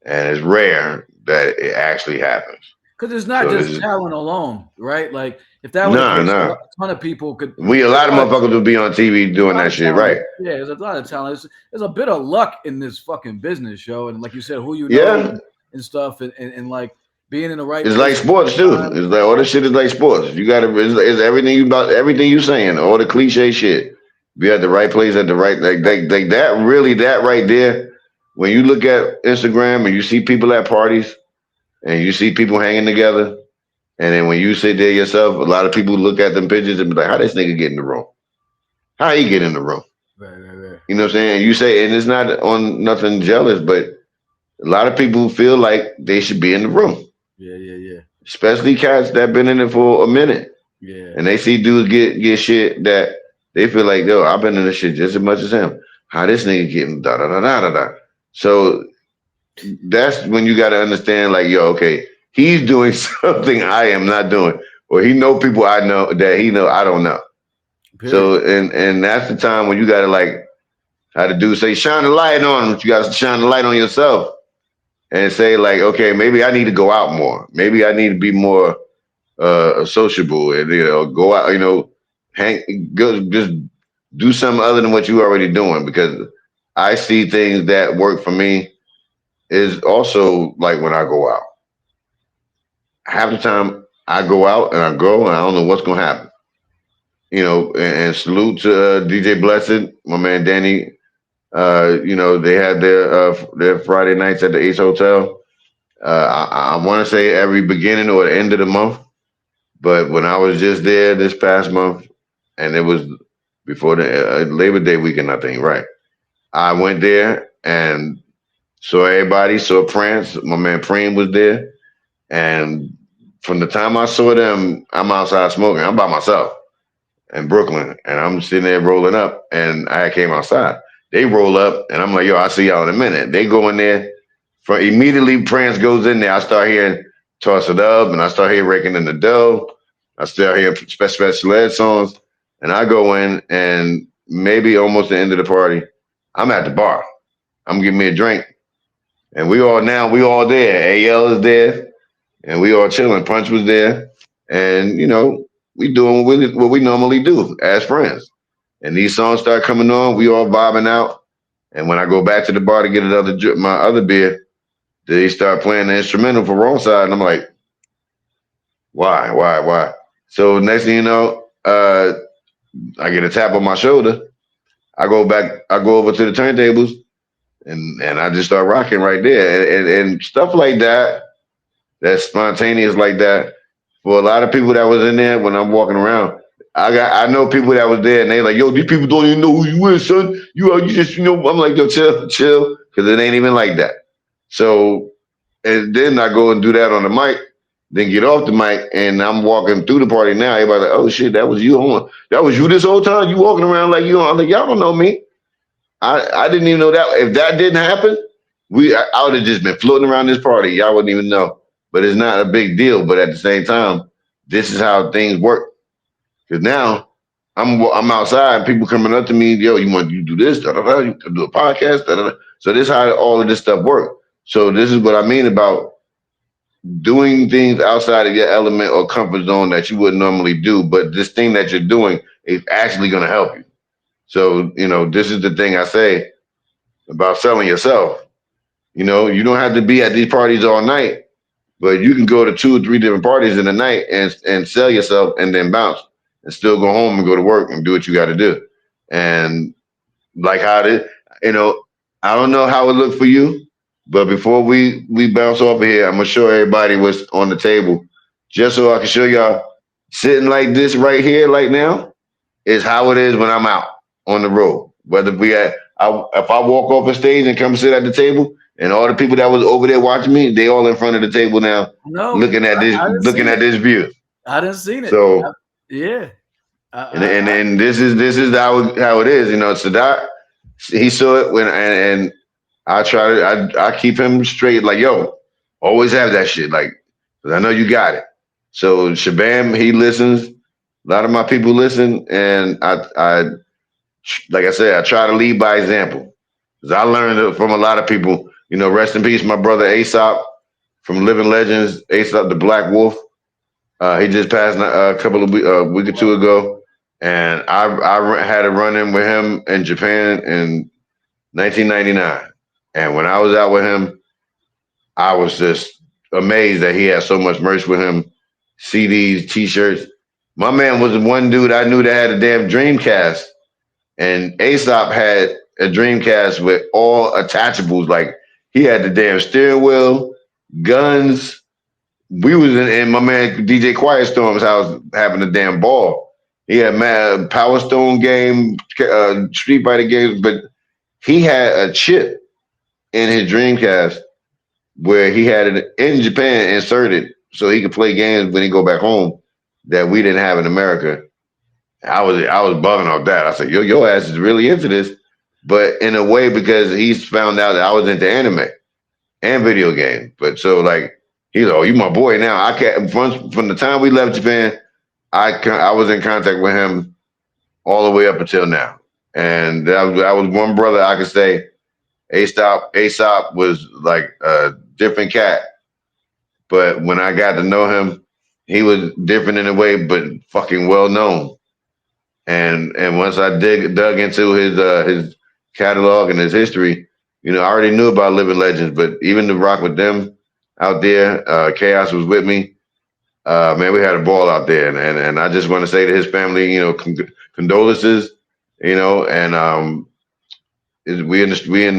and it's rare that it actually happens. because it's not So this just is talent alone, right? Like if that were the nah, case, nah. a ton of people could. We a There's lot of a lot of, motherfuckers will be on TV there's a doing lot that of shit, talent. right? Yeah, there's a lot of talent. There's a bit of luck in this fucking business show, and like you said, who you know Yeah, and stuff, and like being in the right it's place like at the sports too. right time. It's like all this shit is like sports. You gotta it's everything you about everything you saying, all the cliche shit. Be at the right place at the right like that really that right there. When you look at Instagram and you see people at parties and you see people hanging together, and then when you sit there yourself, a lot of people look at them pictures and be like, "How this nigga get in the room? How he get in the room?" Right, right, right. You know what I'm saying? You say, and it's not on nothing jealous, but a lot of people feel like they should be in the room, Yeah, yeah, yeah, especially cats that been in it for a minute. yeah. And they see dudes get shit that they feel like, yo, I've been in this shit just as much as him. How this nigga getting da da da da da da. So that's when you got to understand, like, yo, okay, he's doing something I am not doing, or he know people I know that he know I don't know. Period. So and that's the time when you got to like how to do say shine the light on him. You got to shine the light on yourself and say like, okay, maybe I need to go out more. Maybe I need to be more sociable and go out, hang, go just do something other than what you already doing, because I see things that work for me is also like when I go out. Half the time I go out and I go and I don't know what's gonna happen. And salute to DJ Blessed, my man Danny. They had their Friday nights at the Ace Hotel. I want to say every beginning or the end of the month. But when I was just there this past month, and it was before the Labor Day weekend, I think, right? I went there and saw everybody, saw Prince. My man Preem was there. And from the time I saw them, I'm outside smoking. I'm by myself in Brooklyn, and I'm sitting there rolling up, and I came outside. They roll up, and I'm like, yo, I'll see y'all in a minute. They go in there. For immediately, Prince goes in there. I start hearing Toss It Up, and I start hearing Raking in the Dough. I start hearing special ed songs, and I go in, and maybe almost the end of the party, I'm at the bar. I'm getting me a drink, and we all there. AL is there, and we all chilling. Punch was there, and we doing what we normally do as friends. And these songs start coming on, we all vibing out. And when I go back to the bar to get my other beer, they start playing the instrumental for Wrong Side, and I'm like, why? So next thing you know, I get a tap on my shoulder. I go over to the turntables, and I just start rocking right there, and stuff like that. That's spontaneous like that. For a lot of people that was in there when I'm walking around, I know people that was there and they like, yo, these people don't even know who you is, son. You just I'm like, yo, chill, because it ain't even like that. So and then I go and do that on the mic, then get off the mic, and I'm walking through the party now. Everybody like, oh shit, that was you on. That was you this whole time. You walking around like you on. I'm like, y'all don't know me. I didn't even know that. If that didn't happen, I would have just been floating around this party. Y'all wouldn't even know. But it's not a big deal. But at the same time, this is how things work. Because now I'm outside, and people coming up to me, yo, you want to do this, da, da, da, you can do a podcast, da, da, da. So this is how all of this stuff works. So this is what I mean about doing things outside of your element or comfort zone that you wouldn't normally do. But this thing that you're doing is actually going to help you. So, this is the thing I say about selling yourself. You don't have to be at these parties all night, but you can go to 2 or 3 different parties in the night and sell yourself and then bounce and still go home and go to work and do what you got to do. And like how it is, you know, I don't know how it looked for you, But before we bounce off of here, I'm gonna show everybody what's on the table, just so I can show y'all. Sitting like this right here, right now, is how it is when I'm out on the road. Whether we at, if I walk off a stage and come sit at the table, and all the people that was over there watching me, they all in front of the table now, No, I didn't see looking at it. this view. I didn't seen it. So, Yeah. and this is how it is. You know, Sadat, he saw it when, and I try to I keep him straight. Like, yo, always have that shit. Like, 'cause I know you got it. So Shabam, he listens. A lot of my people listen, and I like I said, I try to lead by example. 'Cause I learned it from a lot of people. You know, rest in peace, my brother Aesop from Living Legends, Aesop the Black Wolf. He just passed a couple of week or two ago, and I had a run in with him in Japan in 1999. And when I was out with him, I was just amazed that he had so much merch with him, CDs, T-shirts. My man was the one dude I knew that had a damn Dreamcast, and Aesop had a Dreamcast with all attachables. Like he had the damn steering wheel, guns. We was in my man DJ Quiet Storm's house having a damn ball. He had mad Power Stone game, Street Fighter games, but he had a chip in his Dreamcast where he had it in Japan inserted so he could play games when he go back home that we didn't have in America. I was bugging off that. I said, yo, your ass is really into this, but in a way because he's found out that I was into anime and video games. But so like he's like, oh, you my boy now. I can't from the time we left Japan, I was in contact with him all the way up until now, and that was one brother I could say. Aesop was like a different cat, but when I got to know him, he was different in a way, but fucking well known. And once I dug into his catalog and his history, you know, I already knew about Living Legends, but even to rock with them out there, Chaos was with me. Man, we had a ball out there, and I just want to say to his family, you know, condolences, you know, and we in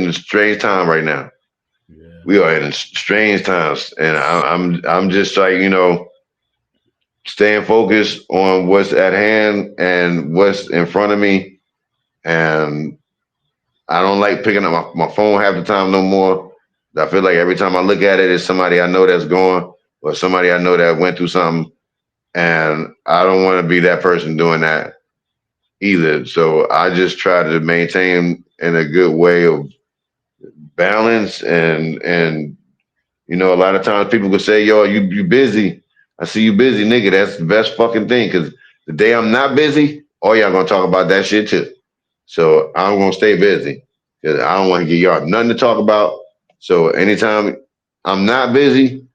a strange time right now. Yeah. We are in strange times, and I'm just like, you know, staying focused on what's at hand and what's in front of me. And I don't like picking up my phone half the time no more. I feel like every time I look at it, it's somebody I know that's gone or somebody I know that went through something. And I don't want to be that person doing that either. So I just try to maintain in a good way of balance and you know, a lot of times people could say, yo, you busy. I see you busy, nigga. That's the best fucking thing. Cause the day I'm not busy, all y'all gonna talk about that shit too. So I'm gonna stay busy. Cause I don't want to give y'all nothing to talk about. So anytime I'm not busy,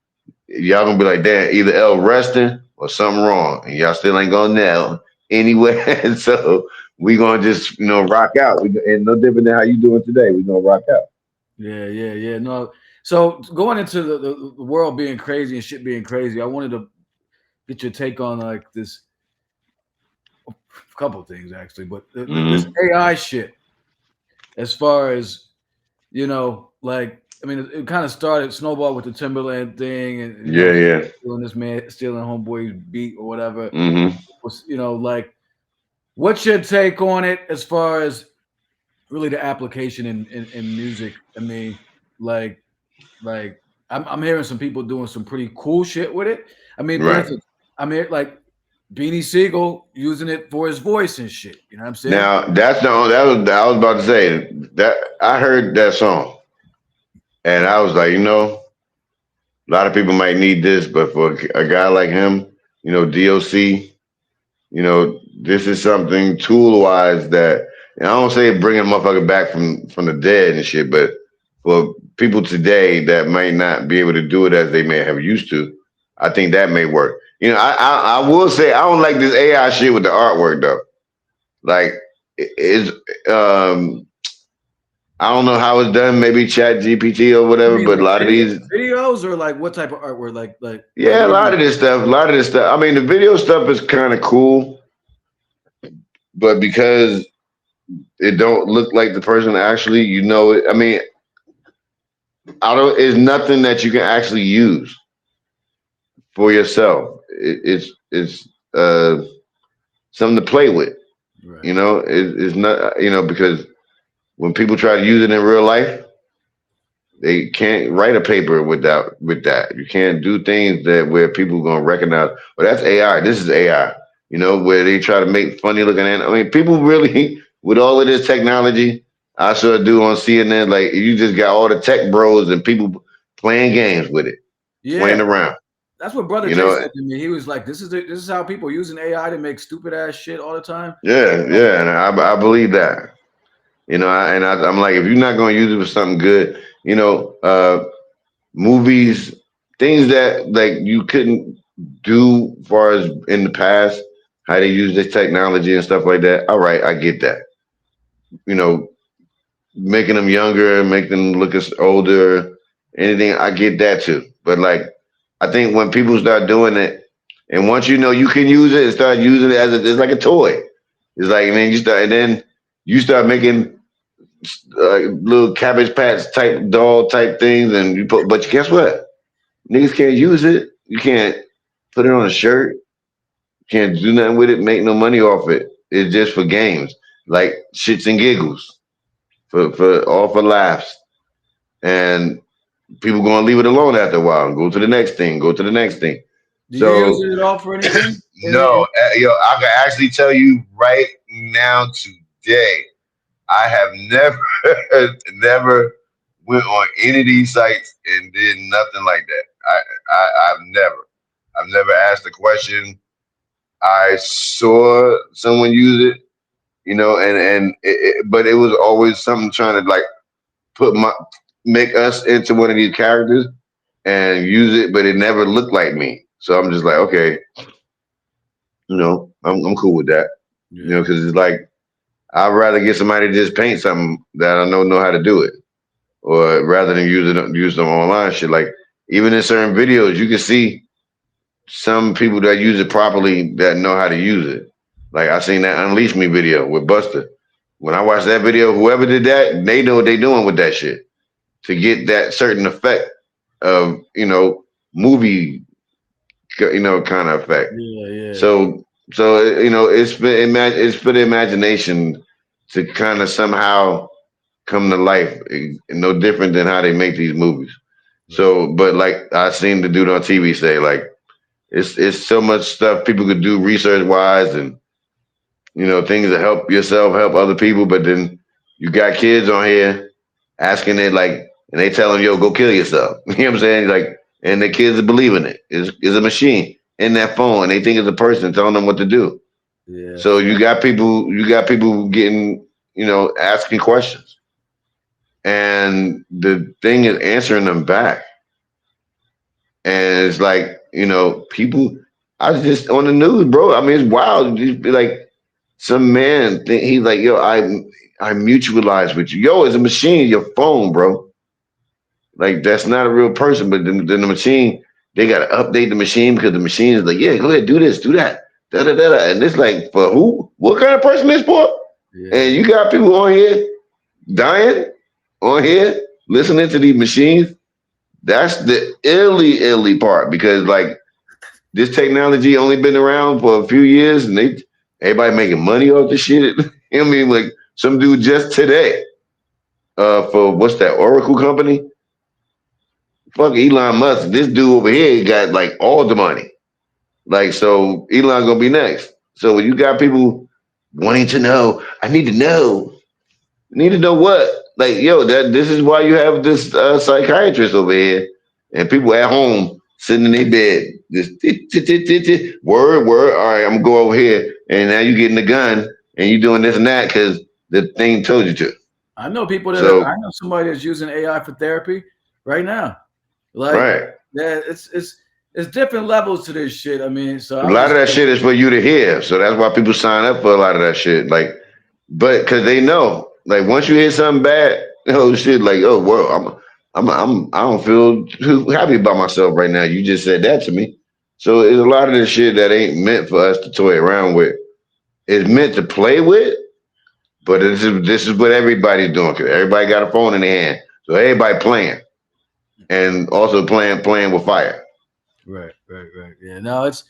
y'all gonna be like, damn, either L resting or something wrong. And y'all still ain't gonna know anyway. And so we gonna just, you know, rock out. And no different than how you doing today. We gonna rock out. Yeah. No. So going into the world being crazy and shit being crazy, I wanted to get your take on like this a couple of things actually, but this Mm-hmm. AI shit as far as like I mean, it kind of started snowball with the Timberland thing, and Yeah, yeah. stealing this man, stealing homeboy's beat or whatever. Mm-hmm. Was like, what's your take on it as far as really the application in music? I mean, like, I'm hearing some people doing some pretty cool shit with it. I mean, for Right. instance, I'm here like Beanie Siegel using it for his voice and shit. You know what I'm saying? Now that's the that was I was about to say that I heard that song and I was like, you know, a lot of people might need this, but for a guy like him, you know, DOC, you know, this is something tool wise that, and I don't say bringing a motherfucker back from the dead and shit, but for people today that might not be able to do it as they may have used to, I think that may work. You know, I will say I don't like this AI shit with the artwork though. Like, it's I don't know how it's done, maybe Chat GPT or You whatever, mean but a like lot of these, videos or like what type of artwork? Like yeah, a what do you lot mean? of this stuff, I mean, the video stuff is kind of cool, but because it don't look like the person actually, you know it. I mean, I don't. It's nothing that you can actually use for yourself. It's something to play with. Right. You know, it's not. You know, because when people try to use it in real life, they can't write a paper with that. You can't do things that where people are gonna recognize. Well, that's AI. This is AI. You know, where they try to make funny looking. I mean, people really with all of this technology. I sort of do on CNN. Like you just got all the tech bros and people playing games with it, Yeah. playing around. That's what Brother You Jay know, said to me. He was like, this is how people are using AI to make stupid ass shit all the time." yeah, yeah, and I believe that. You know, I'm like, if you're not going to use it for something good, you know, movies, things that like you couldn't do as far as in the past, how they use this technology and stuff like that. All right, I get that. You know, making them younger, make them look as older, anything, I get that too. But like, I think when people start doing it, and once you know you can use it, and start using it as it's like a toy. It's like, man, you start, and then you start making little Cabbage Patch type doll type things, and you put. But guess what? Niggas can't use it. You can't put it on a shirt. You can't do nothing with it. Make no money off it. It's just for games, like shits and giggles, for all for laughs, and people gonna leave it alone after a while and go to the next thing. Go to the next thing. Do you use So it at all for anything? no, yo, I can actually tell you right now today. I have never, never went on any of these sites and did nothing like that. I've never asked a question. I saw someone use it, you know, but it was always something trying to like put make us into one of these characters and use it, but it never looked like me. So I'm just like, okay, you know, I'm cool with that, you know, Yeah. because it's like I'd rather get somebody to just paint something that I know how to do it, or rather than use them online shit. Like even in certain videos, you can see some people that use it properly that know how to use it. Like I seen that Unleash Me video with Buster. When I watched that video, whoever did that, they know what they doing with that shit to get that certain effect of movie kind of effect. Yeah, yeah. So it's for the imagination to kind of somehow come to life. No different than how they make these movies. Right. So, but like I seen the dude on TV say, like it's so much stuff people could do research wise, and things that help yourself, help other people. But then you got kids on here asking it like, and they tell them, "Yo, go kill yourself." You know what I'm saying? Like, and the kids are believing it. It's a machine in that phone, and they think it's a person telling them what to do. Yeah. So you got people getting, asking questions, and the thing is answering them back. And it's like, people. I was just on the news, bro. I mean, it's wild. Just be like, some man think he's like, yo, I mutualize with you. Yo, it's a machine, your phone, bro. Like that's not a real person, but then the machine, they gotta update the machine because the machine is like, yeah, go ahead, do this, do that, da da da da. And it's like, for who? What kind of person this for? And Yeah. you got people on here dying on here listening to these machines. That's the illy part because like this technology only been around for a few years, and everybody making money off the shit. I mean, like some dude just today, for what's that Oracle company? Fuck Elon Musk. This dude over here got like all the money. Like, so Elon gonna be next. So when you got people wanting to know, I need to know. Need to know what? Like, yo, that this is why you have this psychiatrist over here, and people at home sitting in their bed, just word, word. All right, I'm gonna go over here, and now you getting the gun, and you doing this and that because the thing told you to. I So, know somebody that's using AI for therapy right now. Like, right, yeah, it's different levels to this shit. I mean, so a I was lot of just that shit is for you to hear. So that's why people sign up for a lot of that shit. Like, but because they know, like, once you hear something bad, oh shit, like, oh, well, I don't feel too happy about myself right now. You just said that to me. So it's a lot of this shit that ain't meant for us to toy around with. It's meant to play with, but this is what everybody's doing. Cause everybody got a phone in their hand, so everybody playing. and also playing with fire. Right. Yeah. No, it's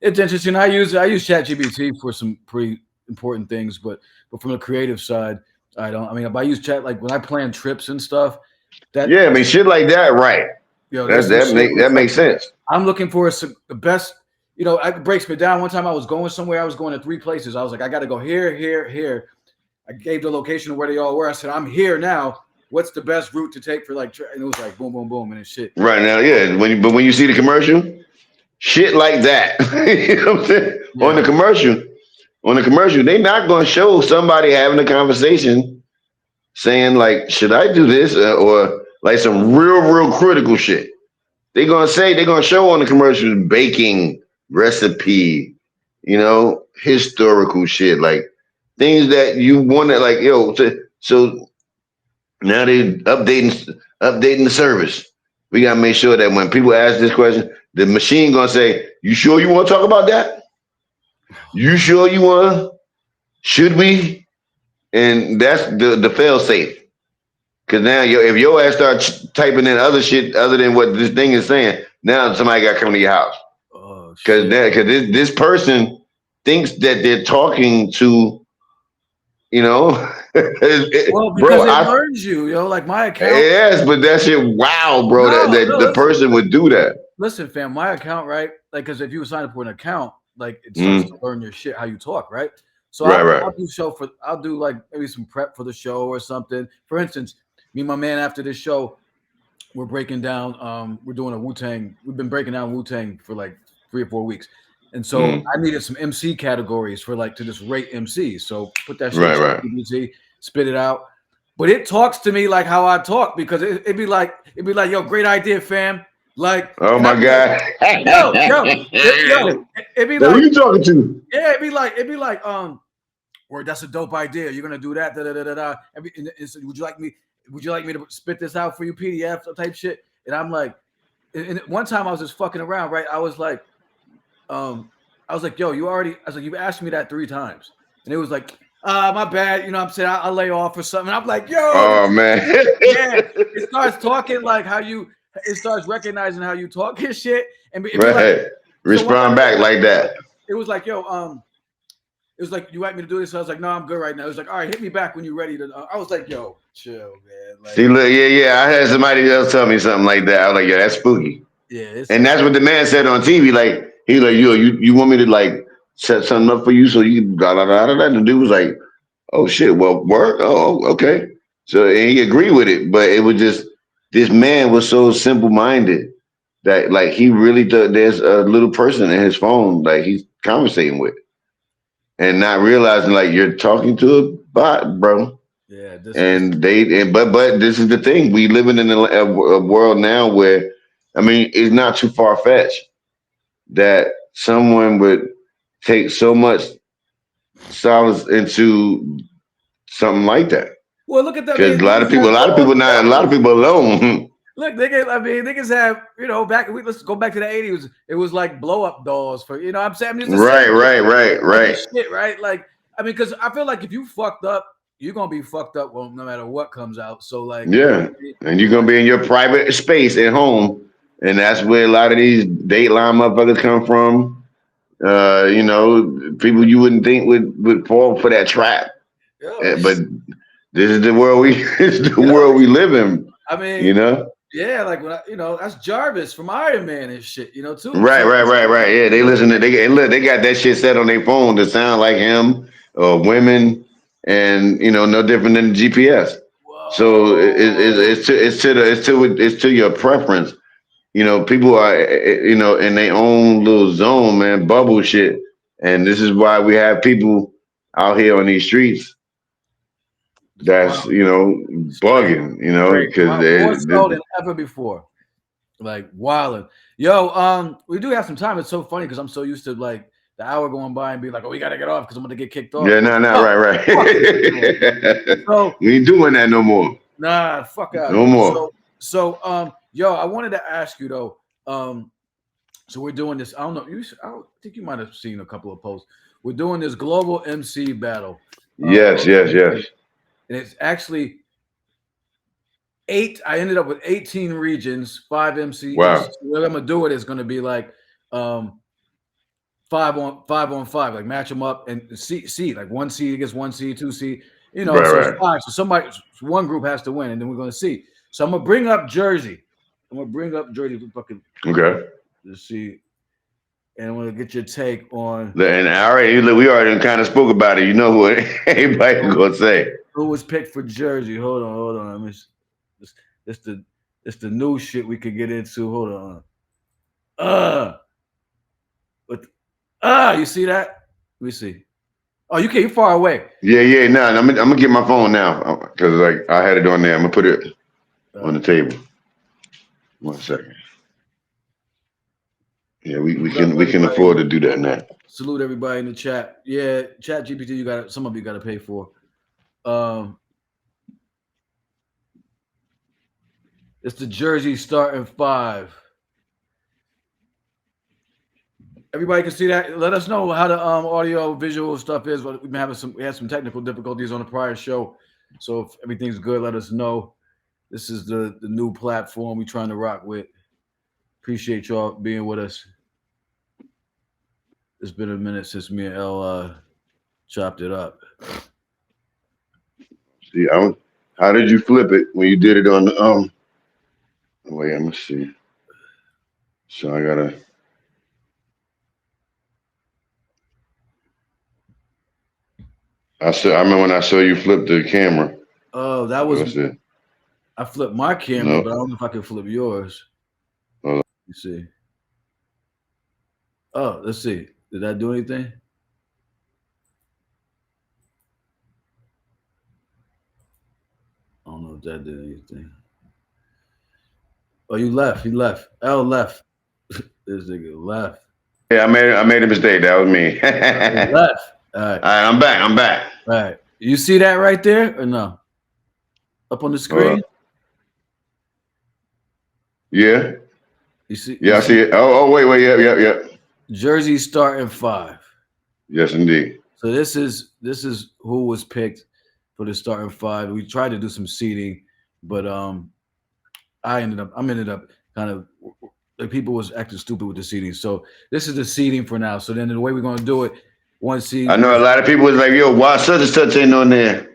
interesting. I use ChatGPT for some pretty important things, but from the creative side, I don't. I mean, if I use Chat like when I plan trips and stuff, Yeah, I mean shit like that, right? there's some shit where That it's like makes sense. I'm looking for the best. It breaks me down. One time I was going somewhere. I was going to 3 places. I was like, I got to go here, here, here. I gave the location of where they all were. I said, I'm here now. What's the best route to take for like? And it was like boom, boom, boom, and it's shit. Right now, yeah. When you see the commercial, shit like that, you know what I'm saying? Yeah. On the commercial, they're not going to show somebody having a conversation saying like, "Should I do this?" Or like some real critical shit. They're gonna show on the commercial baking recipe, historical shit like things that you want to like, so now they updating the service. We gotta make sure that when people ask this question, the machine gonna say, "You sure you want to talk about that? You sure you want to? Should we?" And that's the fail safe. Cause now if your ass starts typing in other shit other than what this thing is saying, now somebody got to come to your house. Oh Cause shit. this person thinks that they're talking to, Well, bro. because it learns you, like my account. Yes, but that shit, wow, bro. That No, the person would do that. listen, fam. My account, right? Like, because if you sign up for an account, like it starts to Mm, learn your shit, how you talk, right? So right, right. I'll do like maybe some prep for the show or something. For instance, me and my man after this show, we're breaking down. We're doing a Wu-Tang. We've been breaking down Wu-Tang for like 3 or 4 weeks, and so Mm, I needed some MC categories for like to just rate MC. So put that shit in right, right. ChatGPT, spit it out. But it talks to me like how I talk because it'd be like yo, great idea, fam. Like, Oh and my I'd be like, god. it'd be Now who like, you talking to? yeah, it'd be like, or that's a dope idea. You're gonna do that, da da da da da. And so, would you like me to spit this out for you, PDF type shit? And I'm like, and one time I was just fucking around, right? Um, I was like, yo, I was like, you've asked me that 3 times, and it was like, my bad, what I'm saying, I'll lay off or something. And I'm like, yo, Oh man. yeah, it starts talking like it starts recognizing how you talk and shit, and it'd be like, Right. so one time Respond back like that. it was like, yo, it was like, you want me to do this? So I was like, no, I'm good right now. It was like, all right, hit me back when you're ready to. I was like, yo, chill, man. Like, See, look, yeah. I had somebody else tell me something like that. I was like, yeah, that's spooky. yeah, And that's what the man said on TV. Like, he like, yo, you want me to like set something up for you so you blah blah blah blah. The dude was like, oh shit, well, work. Oh, okay. So and he agreed with it, but it was just this man was so simple minded that like he really thought there's a little person in his phone like he's conversating with, and not realizing like you're talking to a bot, bro. yeah, this, And but this is the thing, we living in a world now where, I mean, it's not too far fetched that someone would take so much solace into something like that. well, look at that. I Because mean, niggas have a lot of people alone. look, niggas have, back. Let's go back to the '80s. It was like blow up dolls for, what I'm saying. I mean, it's the same type of shit, right? Like, I mean, because I feel like if you fucked up, you're gonna be fucked up. Well, no matter what comes out. So, like, you know Yeah. what I mean? And you're gonna be in your private space at home. And that's where a lot of these Dateline motherfuckers come from. People you wouldn't think would fall for that trap. Yo, But this is the world we this is the yo, world we live in, I you mean, know? yeah, like when that's Jarvis from Iron Man and shit, too. Right, So, right, right, right. Yeah, they listen to they and look, they got that shit set on their phone to sound like him or women, and no different than the GPS. So whoa, it's to your preference. People are in their own little zone, man, bubble shit, and this is why we have people out here on these streets it's that's wild, straight, bugging, because more so than ever before. Like wilding. Yo, we do have some time. It's so funny because I'm so used to like the hour going by and be like, oh, we gotta get off because I'm gonna get kicked off. yeah, no, Oh, right, fuck this, man. right. So We ain't doing that no more, nah, fuck out of no here. more. Yo, I wanted to ask you though. So we're doing this. I don't know. I don't think you might have seen a couple of posts. We're doing this global MC battle. Yes, yes, yes. And it's actually, I ended up with 18 regions, 5 MCs. Wow. So what I'm gonna do it is gonna be like um 5 on 5, like match them up and see like one seed against one seed, two seed, Right, so it's right. five. So one group has to win, and then we're gonna see. So I'm gonna bring up Jersey. I'm gonna bring up Jersey to fucking Okay. let's see, and I'm gonna get your take on And we already kind of spoke about it. You know what everybody gonna say. who was picked for Jersey. Hold on. This, this the this the new shit we could get into. Hold on. But you see that? Let me see. Oh, you far away. Yeah, yeah. No, I'm gonna get my phone now because like I had it on there. I'm gonna put it on the table. 1 second. Yeah, What up, we can everybody? afford to do that now. Salute everybody in the chat. Yeah, Chat GPT. Some of you got to pay for. Um, it's the Jersey starting five. Everybody can see that. Let us know how the audio visual stuff is. But we had some technical difficulties on the prior show, so if everything's good, let us know. This is the new platform we trying to rock with. Appreciate y'all being with us. It's been a minute since me and L chopped it up. See, how did you flip it when you did it on the Wait, I'm gonna see. So I gotta. I remember when I saw you flip the camera. Oh, that was What's it? I flipped my camera, No. but I don't know if I can flip yours. Hold on. You see. Oh, let's see. Did that do anything? I don't know if that did anything. Oh, you left. You left. L left. This nigga left. Yeah, I made a mistake. That was me. All He right, left. All right. I'm back. I'm back. All right. You see that right there or no? Up on the Hold screen? up. Yeah. You Yeah, I see see it. Wait. Yep. Jersey starting five. Yes, indeed. So this is who was picked for the starting five. We tried to do some seeding, but I ended up kind of like people was acting stupid with the seeding. So this is the seeding for now. So then the way we're gonna do it, one I seed know a lot of people was like, "Yo, why such and such ain't on there?"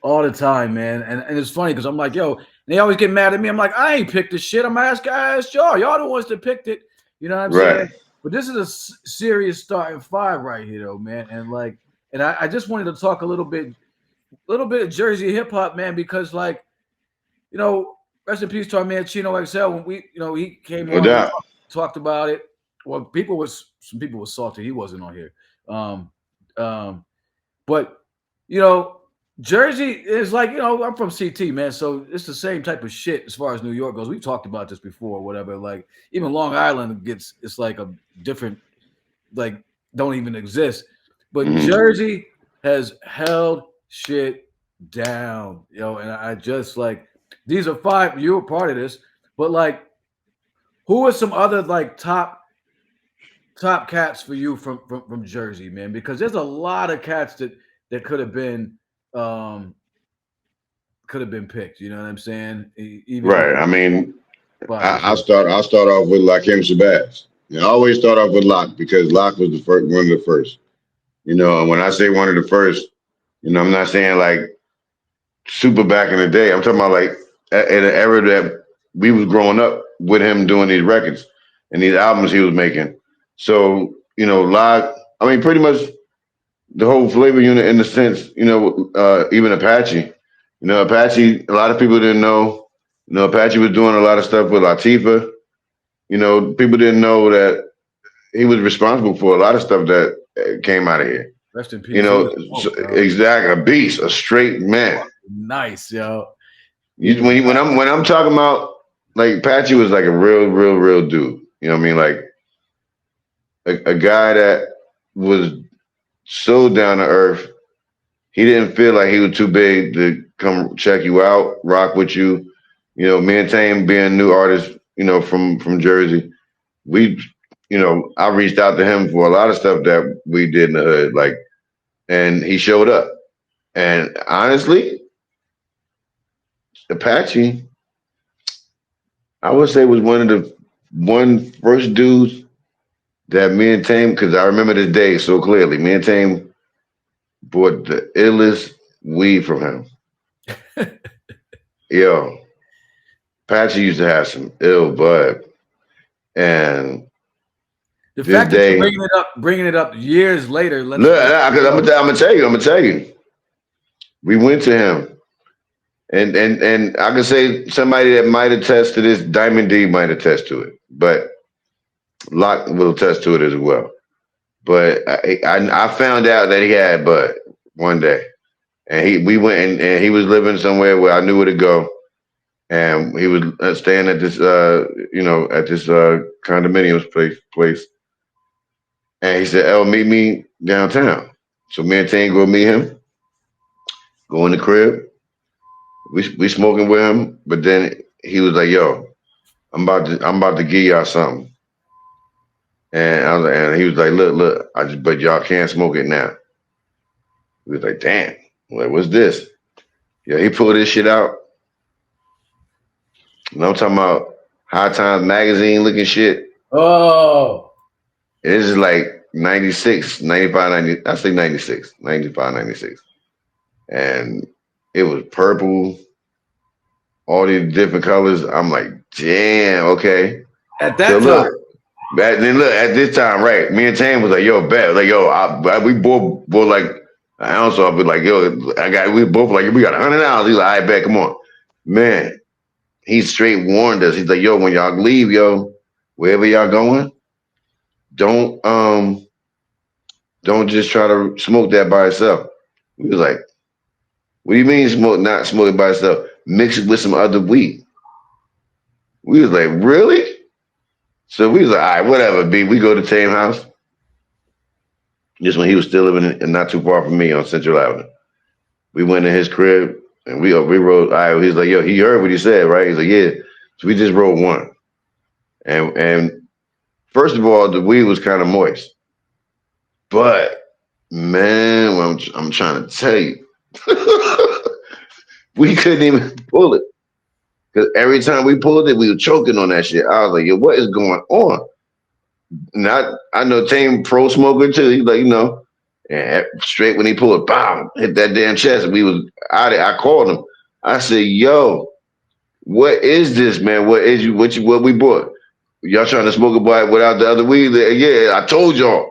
all the time, man. And it's funny because I'm like, yo, they always get mad at me. I'm like, I ain't picked this shit. I asked y'all. Y'all the ones that picked it. You know what I'm saying? Right. But this is a serious starting five right here, though, man. And I just wanted to talk a little bit of Jersey hip hop, man, because like, rest in peace to our man Chino XL. When he came No on, we doubt. talked about it. Well, some people was salty. He wasn't on here. Um, but you know, Jersey is like, I'm from CT, man. So it's the same type of shit as far as New York goes. We've talked about this before, whatever. Like even Long Island it's like a different, like don't even exist. But Hmm. Jersey has held shit down, and I just like these are five, you were part of this, but like who are some other like top cats for you from Jersey, man? Because there's a lot of cats that um could have been picked. You know what I'm saying? Even Right. I mean, five as I'll well. start. I'll start off with Lakim Shabazz. I always start off with Locke because Locke was the first, one of the first. And when I say one of the first, I'm not saying like super back in the day. I'm talking about like in an era that we was growing up with him doing these records and these albums he was making. So Locke. I mean, pretty much the whole flavor unit in the sense, even Apache. Apache, a lot of people didn't know. Apache was doing a lot of stuff with Latifah. People didn't know that he was responsible for a lot of stuff that came out of here. Rest in peace. He was dope, yo. Exactly, a beast, a straight man. Nice, yo. He was When I'm talking about like Apache was like a real dude. You know what I mean? Like a guy that was so down to earth. He didn't feel like he was too big to come check you out, rock with you. Me and Tame being new artists, from Jersey, we, I reached out to him for a lot of stuff that we did in the hood, like, and he showed up. And honestly, Apache I would say was one of the one first dudes that me and Tame, because I remember this day so clearly. Me and Tame bought the illest weed from him. Yo, Apache used to have some ill bud, and The this fact that you're day, bringing it up years later, look, lets because you know. I'm gonna tell you, we went to him, and I can say somebody that might attest to this, Diamond D might attest to it, but Locke will attest to it as well. But I found out that he had bud one day, and we went and he was living somewhere where I knew where to go, and he was staying at this at this condominiums place, and he said, "Oh, meet me downtown." So me and Tane go meet him, go in the crib. We smoking with him, but then he was like, "Yo, I'm about to give y'all something," and he was like, "Look, but y'all can't smoke it now." We was like, "Damn, like what's this?" Yeah, he pulled this shit out, and I'm talking about High Times magazine looking shit. Oh, It's just like 96, 95, 90. I say 96, 95, 96, and it was purple, all these different colors. I'm like, damn, okay. at So that time. look at this time, right? Me and Tam was like, yo, bet, like, yo, we both like an ounce off, but like, yo, we both like, we got $100. He's like, I bet, come on, man. He straight warned us. He's like, yo, when y'all leave, yo, wherever y'all going, don't don't just try to smoke that by itself. We was like, what do you mean not smoke it by itself? Mix it with some other weed. We was like, really? So we was like, all right, whatever, B. We go to Tame house. Just when he was still living not too far from me on Central Avenue. We went in his crib and we rode. All right, he's like, yo, he heard what he said, right? He's like, yeah. So we just rolled one. And first of all, the weed was kind of moist. But man, I'm trying to tell you, we couldn't even pull it. Because every time we pulled it, we were choking on that shit. I was like, yo, what is going on? And I know Tame pro smoker too. He's like, and straight when he pulled it, bam, hit that damn chest. We was out there. I called him. I said, yo, what is this, man? What we bought? Y'all trying to smoke a bite without the other weed? Yeah, I told y'all.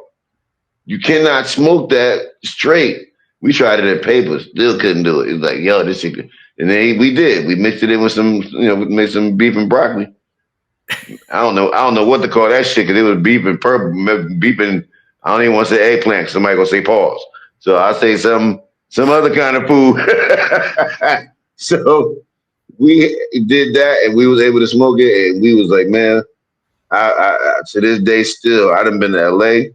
You cannot smoke that straight. We tried it at papers, still couldn't do it. It was like, yo, this shit. And then we did. We mixed it in with some, we made some beef and broccoli. I don't know what to call that shit because it was beef and purple, beef and I don't even want to say eggplant. Somebody gonna say pause. So I say some other kind of food. So we did that and we was able to smoke it and we was like, man, I to this day still, I done been to LA,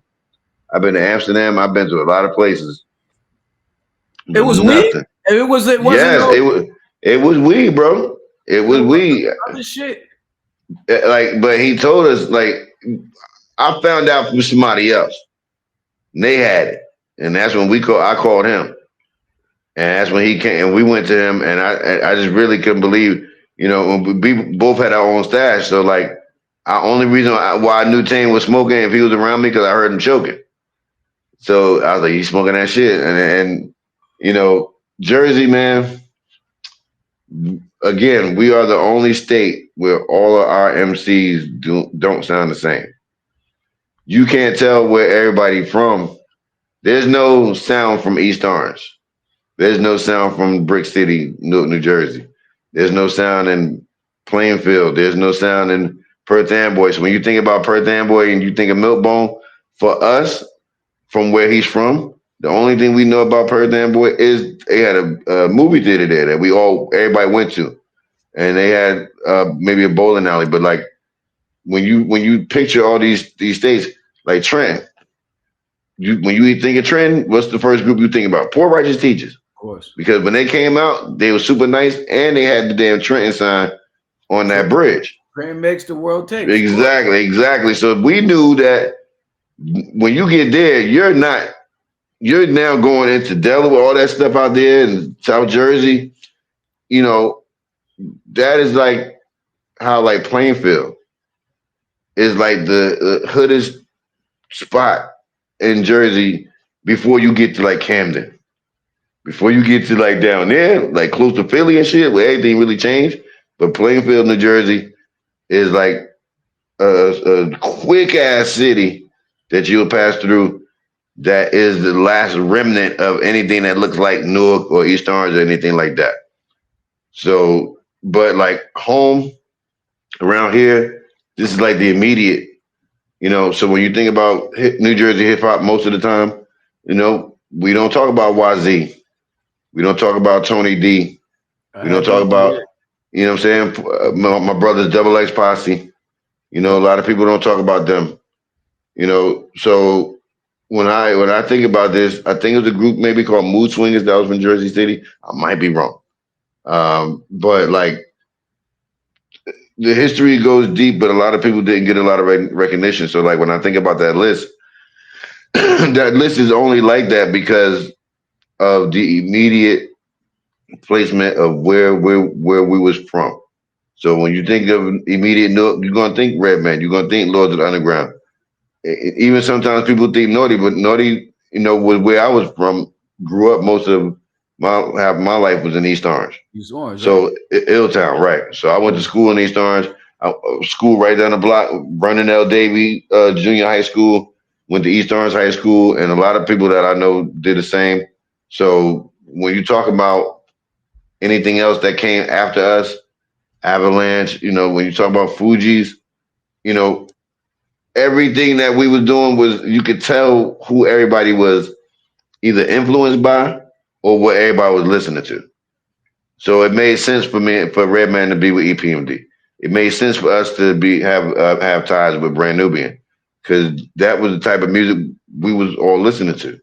I've been to Amsterdam, I've been to a lot of places, It but was weed. nothing. It wasn't Yes, no it was weed, bro. It was no weed. other shit. Like, but he told us like I found out from somebody else. And they had it, and that's when I called him, and that's when he came, and we went to him, and I just really couldn't believe, when we both had our own stash. So like, our only reason why I knew Tane was smoking if he was around me because I heard him choking. So I was like, he's smoking that shit, and Jersey, man. Again, we are the only state where all of our MCs don't sound the same. You can't tell where everybody from. There's no sound from East Orange. There's no sound from Brick City, New Jersey. There's no sound in Plainfield. There's no sound in Perth Amboy. So when you think about Perth Amboy and you think of Milkbone, for us, from where he's from, the only thing we know about Perth Amboy is they had a movie theater there that everybody went to, and they had maybe a bowling alley. But like when you picture all these states, like Trent, when you think of Trent, what's the first group you think about? Poor Righteous Teachers. Of course. Because when they came out, they were super nice, and they had the damn Trenton sign on that bridge. Cream makes the world takes. Exactly. So we knew that when you get there, you're now going into Delaware, all that stuff out there in South Jersey. You know, that is like how like Plainfield is like the hoodest spot in Jersey before you get to like Camden. Before you get to like down there, like close to Philly and shit, where everything really changed. But Plainfield, New Jersey, is like a quick ass city that you'll pass through. That is the last remnant of anything that looks like Newark or East Orange or anything like that. So, but like home around here, this is like the immediate, So when you think about New Jersey hip hop, most of the time, we don't talk about YZ, we don't talk about Tony D, I we don't had no talk about, idea. what I'm saying, my brother's Double X Posse. A lot of people don't talk about them. So when I think about this, I think it was a group maybe called Mood Swingers that was from Jersey City. I might be wrong, but like the history goes deep, but a lot of people didn't get a lot of recognition. So like when I think about that list, that list is only like that because of the immediate placement of where we was from. So when you think of immediate, you're gonna think Redman, you're gonna think Lords of the Underground. Even sometimes people think Naughty, but Naughty, was where I was from. Grew up most of my life was in East Orange. He's orange, right? So Illtown, right? So I went to school in East Orange. School right down the block, Vernon L. Davy Junior High School. Went to East Orange High School, and a lot of people that I know did the same. So when you talk about anything else that came after us, Avalanche, when you talk about Fuji's, you know, everything that we was doing was you could tell who everybody was either influenced by or what everybody was listening to. So it made sense for me for Redman to be with EPMD. It made sense for us to have ties with Brand Nubian because that was the type of music we was all listening to,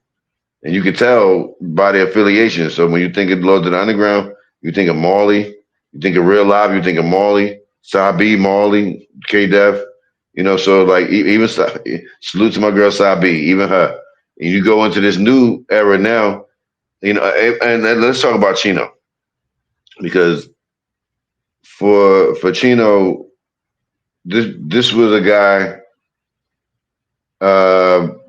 and you could tell by the affiliation. So when you think of Lords of the Underground, you think of Marley, you think of Real Live, you think of Marley, Sabi, Marley, K Def. So like even salute to my girl Sabi, even her. And you go into this new era now, and let's talk about Chino because for Chino, this was a guy.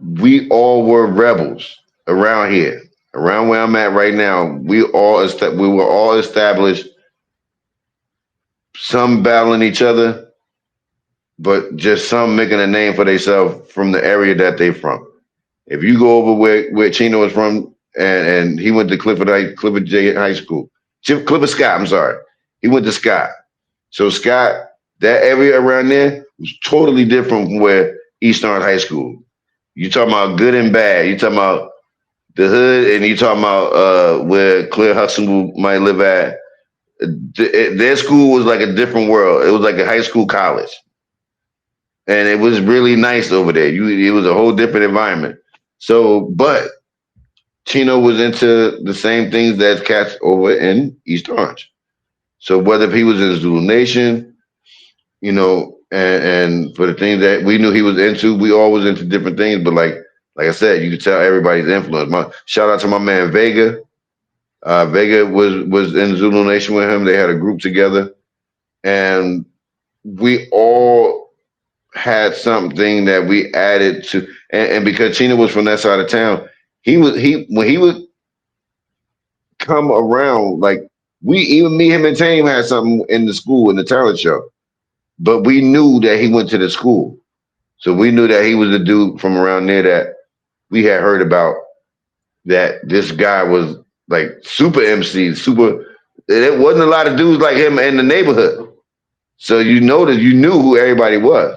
We all were rebels around here, around where I'm at right now. We were all established. Some battling each other, but just some making a name for themselves from the area that they from. If you go over where Chino is from, and he went to Clifford J High School, Clifford Scott. I'm sorry, he went to Scott. So Scott, that area around there was totally different from where East Orange High School. You talking about good and bad. You talking about the hood, and you talking about where Claire Huxtable might live at. Their school was like a different world. It was like a high school college, and it was really nice over there. It was a whole different environment. So, but Chino was into the same things that cats over in East Orange. So whether he was in Zulu Nation, and for the things that we knew he was into, we all was into different things. But like I said, you could tell everybody's influence. My shout out to my man Vega. Vega was in Zulu Nation with him. They had a group together, and we all had something that we added to. And because Chino was from that side of town, he when he would come around, like we even me, him, and Tame had something in the school in the talent show, but we knew that he went to the school. So we knew that he was a dude from around there that we had heard about, that this guy was like super MC, super. There wasn't a lot of dudes like him in the neighborhood. So you noticed, you knew who everybody was.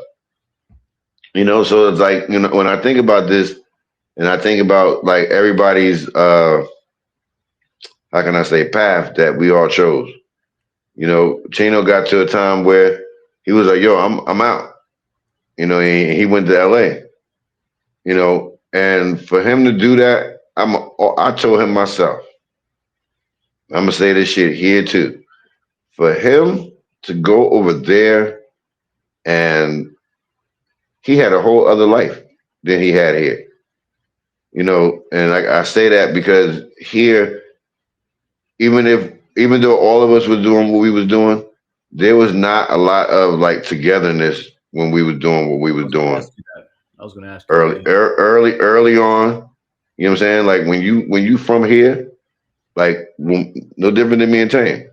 So it's like, when I think about this and I think about like everybody's, how can I say, path that we all chose. Chino got to a time where he was like, yo, I'm out. He went to LA. And for him to do that, I told him myself, I'm gonna say this shit here too. For him to go over there, and he had a whole other life than he had here. And I say that because here, even though all of us was doing what we was doing, there was not a lot of like togetherness when we was doing what we I was was going to doing ask you that. I was going to ask you that. Yeah. early on. You know what I'm saying? Like when you from here, like no different than me and Tane.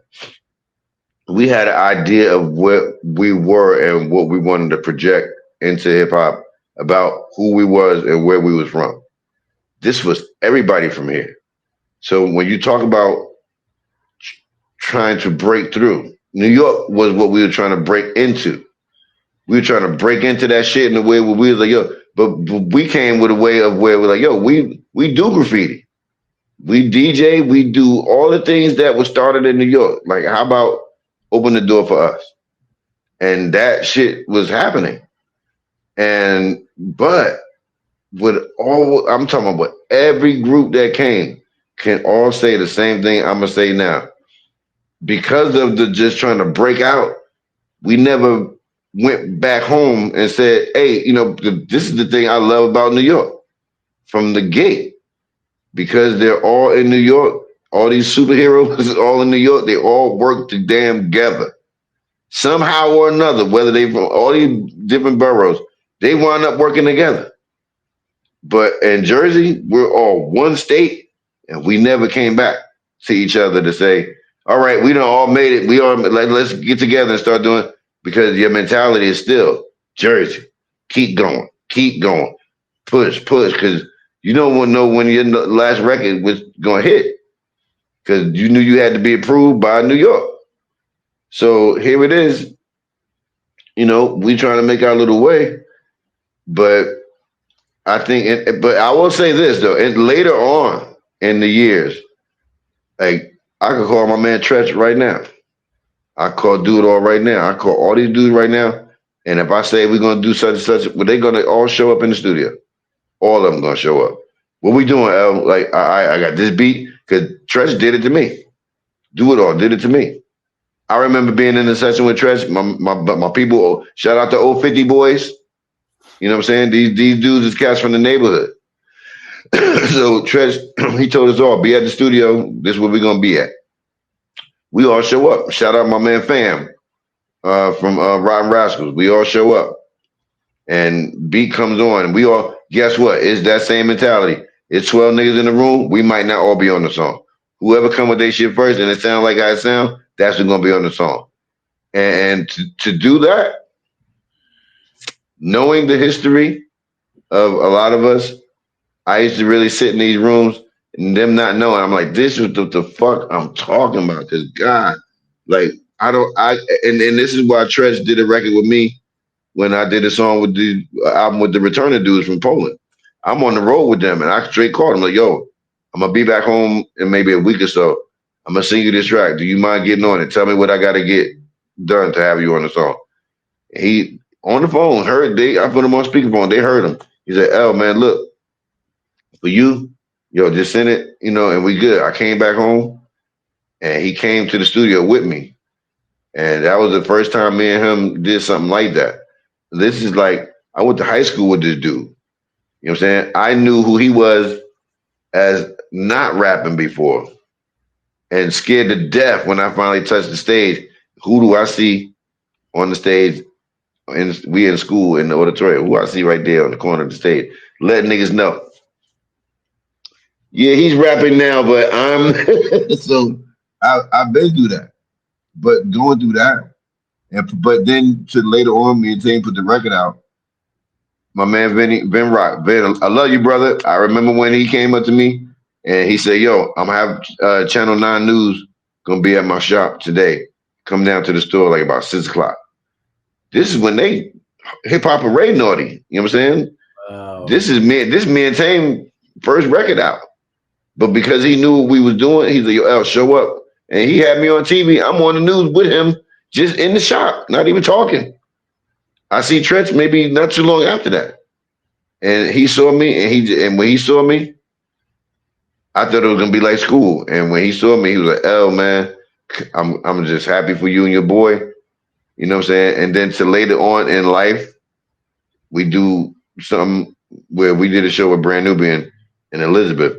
We had an idea of what we were and what we wanted to project into hip hop about who we was and where we was from. This was everybody from here. So when you talk about trying to break through, New York was what we were trying to break into. We were trying to break into that shit in a way where we was like, yo, but we came with a way of where we're like, yo, we do graffiti. We DJ, we do all the things that was started in New York. Like, how about open the door for us? And that shit was happening. And but with all I'm talking about, every group that came can all say the same thing I'm gonna say now. Because of the just trying to break out, we never went back home and said, "Hey, this is the thing I love about New York from the gate." Because they're all in New York, all these superheroes all in New York. They all work the damn together somehow or another. Whether they from all these different boroughs, they wind up working together. But in Jersey, we're all one state, and we never came back to each other to say, "All right, we done all made it. We all like let's get together and start doing." Because your mentality is still Jersey. Keep going, push. Because you don't know when your last record was going to hit. Because you knew you had to be approved by New York. So here it is. We trying to make our little way, but I think. But I will say this though, and later on in the years, like I could call my man Tretch right now. I call Dude all right now. I call all these dudes right now. And if I say we're gonna do such and such, well, they're gonna all show up in the studio. All of them gonna show up. What we doing, L? Like I got this beat because Tretch did it to me. Do it all did it to me. I remember being in the session with Tretch. My people. Shout out to old 50 boys. You know what I'm saying? These dudes is cats from the neighborhood. So Tretch, he told us all, be at the studio. This is where we're gonna be at. We all show up. Shout out my man Fam from Rotten Rascals. We all show up, and beat comes on. We all guess what? It's that same mentality. It's 12 niggas in the room. We might not all be on the song. Whoever come with their shit first and it sounds like I sound, that's who's gonna be on the song. And to do that, knowing the history of a lot of us, I used to really sit in these rooms and them not knowing. I'm like, this is the fuck I'm talking about. Cause God, like and this is why Tretch did a record with me when I did a song with the album with the returning dudes from Poland. I'm on the road with them and I straight called him like, yo, I'm gonna be back home in maybe a week or so. I'm gonna sing you this track. Do you mind getting on it? Tell me what I gotta get done to have you on the song. He on the phone I put him on speakerphone. They heard him. He said, "L man, look for you, yo, just send it, and we good." I came back home and he came to the studio with me, and that was the first time me and him did something like that. This is like I went to high school with this dude. You know what I'm saying? I knew who he was as not rapping before, and scared to death when I finally touched the stage. Who do I see on the stage? We in school in the auditorium. Who I see right there on the corner of the stage, letting niggas know. Yeah, he's rapping now, but I'm so I've been through that. But going through that, but then to later on, me and Tane put the record out. My man Vin Rock, Vin, I love you, brother. I remember when he came up to me and he said, "Yo, I'm gonna have Channel 9 News gonna be at my shop today. Come down to the store like about 6 o'clock." This is when they hip hop array naughty. You know what I'm saying? Wow. This me and Tame first record out. But because he knew what we was doing, he's like, "Yo, L, show up." And he had me on TV. I'm on the news with him, just in the shop, not even talking. I see Tretch maybe not too long after that. And he saw me, and when he saw me, I thought it was gonna be like school. And when he saw me, he was like, "L man, I'm just happy for you and your boy." You know what I'm saying? And then to later on in life, we do something where we did a show with Brand Nubian and Elizabeth.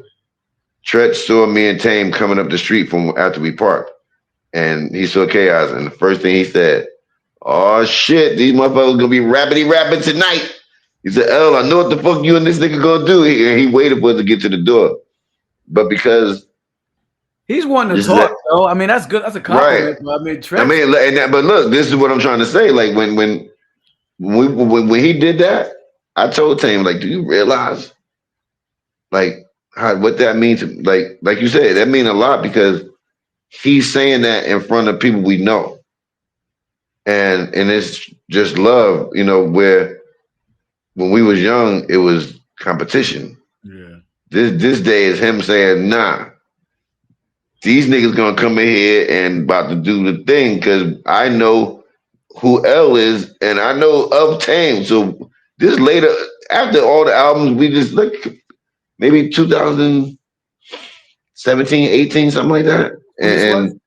Tretch saw me and Tame coming up the street from after we parked. and he saw Chaos, and the first thing he said, "Oh shit, these motherfuckers gonna be rapping tonight." He said, "L, I know what the fuck you and this nigga gonna do." And he waited for us to get to the door, but because He's wanting to just talk, let though. I mean, that's good. That's a right. compliment. I mean, I Trex. mean, but look, this is what I'm trying to say. Like when he did that, I told him like, do you realize like what that means? Like you said, that mean a lot because he's saying that in front of people we know, and it's just love, where when we was young, it was competition. Yeah. This day is him saying, nah, these niggas gonna come in here and about to do the thing because I know who L is and I know of Tame. So this later, after all the albums, we just look maybe 2017, 18, something like that, When this was? and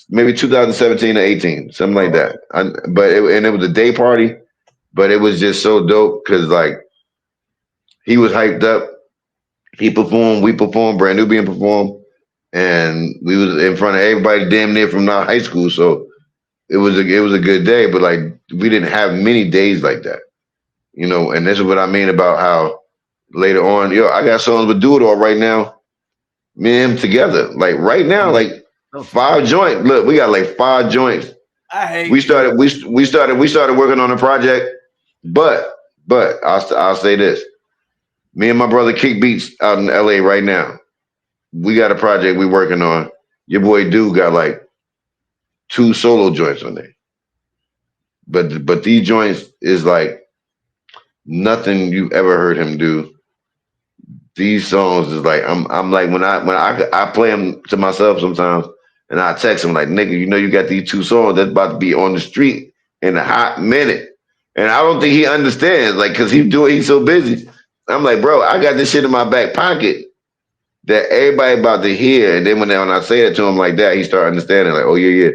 maybe 2017 or 18, something like Oh, that. And it was a day party, but it was just so dope because like he was hyped up. He performed, we performed, brand new being performed, and we was in front of everybody damn near from our high school. So it was a good day, but like we didn't have many days like that, And this is what I mean about how later on, I got songs with Do It All right now. Me and him together, like right now, oh, like don't tell me. 5 joints. Look, we got like 5 joints. I We hate you. started, we started working on a project, but I'll say this: me and my brother Kick Beats out in L.A. right now. We got a project we working on. Your boy Dude got like 2 solo joints on there, but these joints is like nothing you've ever heard him do. These songs is like I'm like when I play them to myself sometimes, and I text him like, nigga, you got these 2 songs that's about to be on the street in a hot minute, and I don't think he understands like because he's so busy. I'm like, bro, I got this shit in my back pocket that everybody about to hear, and then when I say it to him like that, he start understanding like, oh yeah,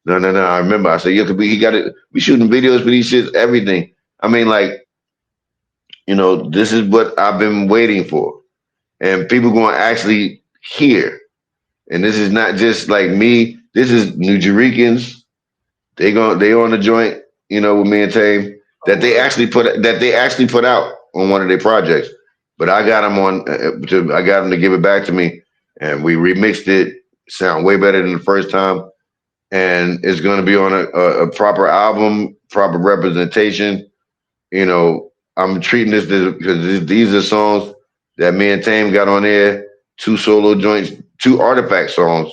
yeah, no, I remember. I said, yeah, could be he got it. We shooting videos for these shits, everything. I mean, like, this is what I've been waiting for, and people going to actually hear. And this is not just like me. This is New Jerichans. They on the joint, with me and Tame Oh, word. that they actually put out on one of their projects. But I got them I got them to give it back to me, and we remixed it. Sound way better than the first time, and it's going to be on a proper album, proper representation. I'm treating this because these are songs that me and Tame got on there. 2 solo joints, 2 artifact songs,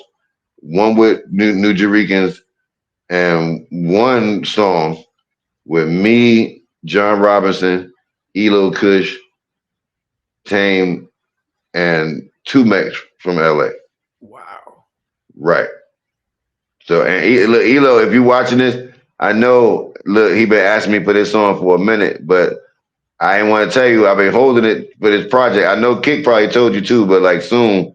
one with New Jerichans, and one song with me, John Robinson, Elo Kush, Tame, and 2 Mex from LA. Wow. Right. So, and look, Elo, if you're watching this, I know, look, he been asking me for this song for a minute, but I ain't want to tell you, I've been holding it for this project. I know Kick probably told you too, but like soon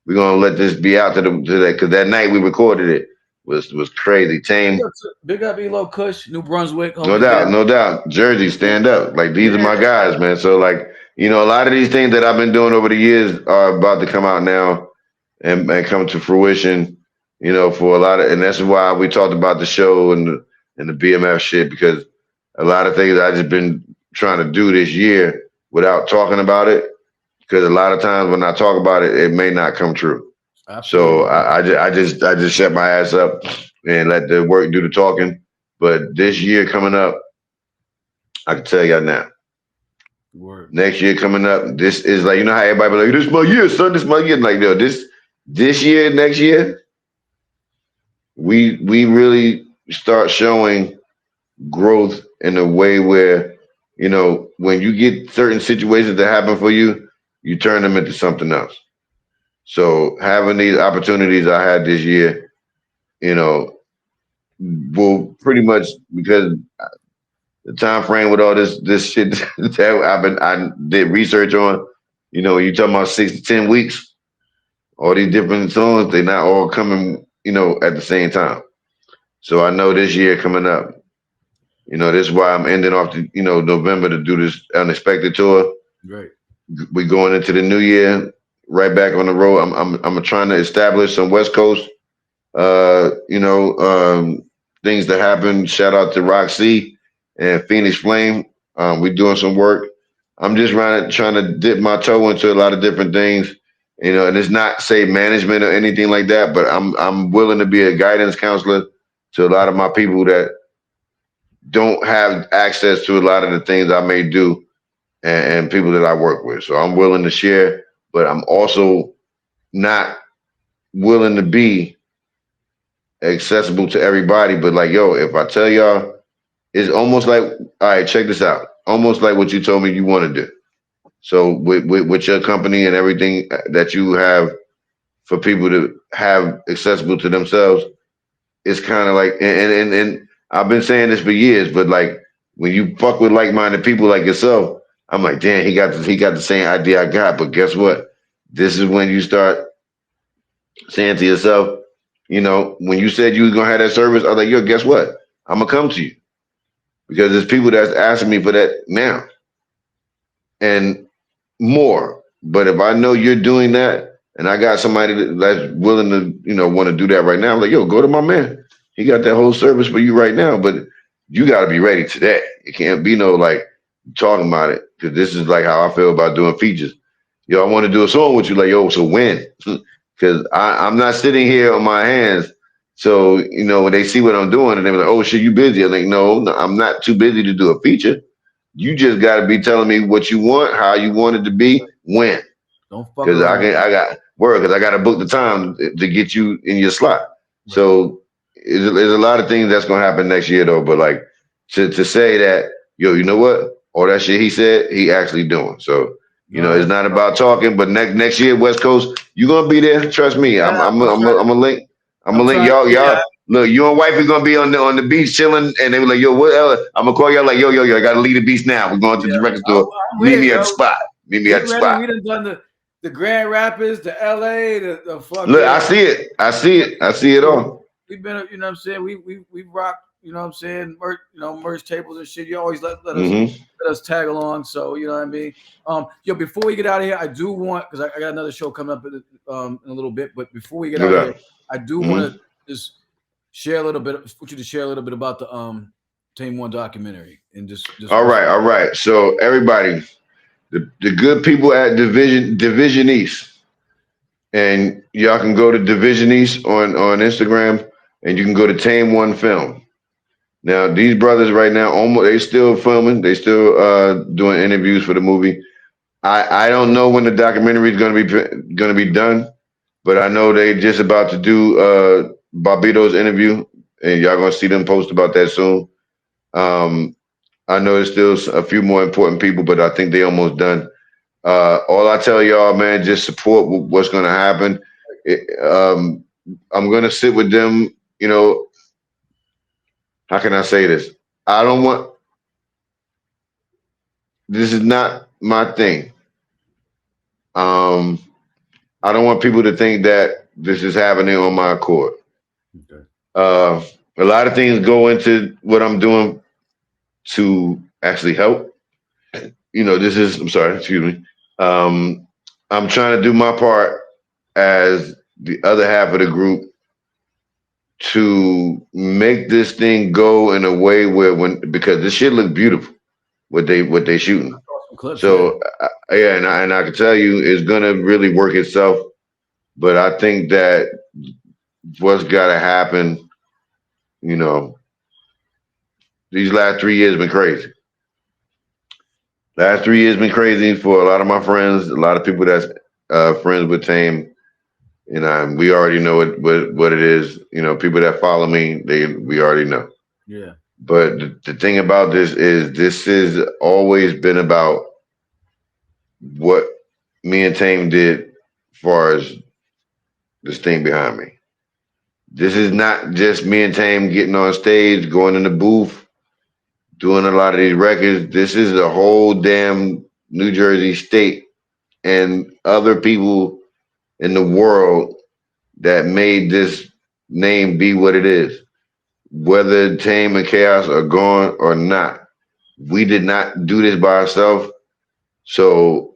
we're gonna let this be out to that because that night we recorded it was crazy. Tame, Big up Elo Kush, New Brunswick, no hold it doubt, down. no doubt. Jersey, stand up. Like these are Yeah. my guys, man. So like, a lot of these things that I've been doing over the years are about to come out now and come to fruition. For a lot of, and that's why we talked about the show and the BMF shit because a lot of things I just been trying to do this year without talking about it because a lot of times when I talk about it, it may not come true. I feel So you. I just shut my ass up and let the work do the talking. But this year coming up, I can tell y'all now. Word. Next year coming up, this is like how everybody be like, this is my year, son, this is my year. Like, this year, next year, we really start showing growth in a way where, when you get certain situations that happen for you, you turn them into something else. So having these opportunities I had this year, you know, will pretty much because the time frame with all this shit that I did research on, you talking about 6 to 10 weeks, all these different songs, they're not all coming, at the same time. So I know this year coming up, this is why I'm ending off the, November to do this unexpected tour. Great. We going into the new year, right back on the road. I'm trying to establish some West Coast you know, things that happen. Shout out to Roxy and Phoenix Flame. We're doing some work. I'm just trying to dip my toe into a lot of different things, you know, and it's not say management or anything like that, but I'm willing to be a guidance counselor to a lot of my people that don't have access to a lot of the things I may do, and people that I work with. So I'm willing to share, but I'm also not willing to be accessible to everybody. But like, yo, if I tell y'all, it's almost like, all right, check this out. Almost like what you told me you want to do. So with your company and everything that you have for people to have accessible to themselves, it's kind of like, and I've been saying this for years, but like when you fuck with like-minded people like yourself, I'm like, damn, he got the same idea I got. But guess what? This is when you start saying to yourself, you know, when you said you was gonna have that service, I was like, yo, guess what? I'm gonna come to you because there's people that's asking me for that now and more. But if I know you're doing that and I got somebody that's willing to, you know, want to do that right now, I'm like, yo, go to my man. He got that whole service for you right now, but you got to be ready today. It can't be no like talking about it because this is like how I feel about doing features. Yo, I want to do a song with you. Like, yo, so when? Because I'm not sitting here on my hands. So, you know, when they see what I'm doing and they're like, oh, shit, you busy? I'm like, no, I'm not too busy to do a feature. You just got to be telling me what you want, how you want it to be, when. Don't fuck Because around. I got word, because I got to book the time to get you in your slot. Right. So there's a lot of things that's gonna happen next year though. But like to say that, yo, you know what? All that shit he said, he actually doing. So you know, No, it's not about talking. But next year, West Coast, you gonna be there. Trust me. yeah, I'm a link. I'm I'm gonna link trying to y'all. be Y'all look. You and wifey gonna be on the beach chilling, and they were like, yo, what else? I'm gonna call y'all like, yo. I gotta leave the beach now. We're going to the yeah. record store. I'm Meet with me it, at the yo. spot. Meet me We at the ready. spot. We done done the Grand Rapids, the LA, the Look, fucking I see it. I see it. I see it all. we've been, you know what I'm saying? We rock, you know what I'm saying, merch tables and shit. You always Mm-hmm. let us tag along. So you know what I mean? Yo, before we get out of here, I do want because I got another show coming up in a little bit, but before we get out of here, Okay. I do want Mm-hmm. to just share a little bit, want you to share a little bit about the Tame One documentary and just All what's right. All right. So everybody, the good people at Division East, and y'all can go to Division East on Instagram, and you can go to Tame One Film. Now these brothers right now, almost they still filming, they still doing interviews for the movie. I don't know when the documentary is gonna be done, but I know they just about to do Barbito's interview, and y'all gonna see them post about that soon. Um, I know there's still a few more important people, but I think they almost done. All I tell y'all, man, just support what's going to happen. I'm going to sit with them. You know, how can I say this? I don't want. This is not my thing. Um, I don't want people to think that this is happening on my accord. okay. Uh, a lot of things go into what I'm doing to actually help. You know, this is. I'm sorry. Excuse me. Um, I'm trying to do my part as the other half of the group to make this thing go in a way where when because this shit look beautiful what they shooting. Some clips, yeah. So yeah, and I can tell you it's gonna really work itself. But I think that what's got to happen, you know, these last 3 years been crazy. Last 3 years been crazy for a lot of my friends, a lot of people that's friends with Tame. You know, and we already know what it is. You know, people that follow me, we already know. Yeah. But the thing about this is always been about what me and Tame did as far as this thing behind me. This is not just me and Tame getting on stage, going in the booth, doing a lot of these records. This is the whole damn New Jersey state and other people in the world that made this name be what it is. Whether Tame and Chaos are gone or not, we did not do this by ourselves. So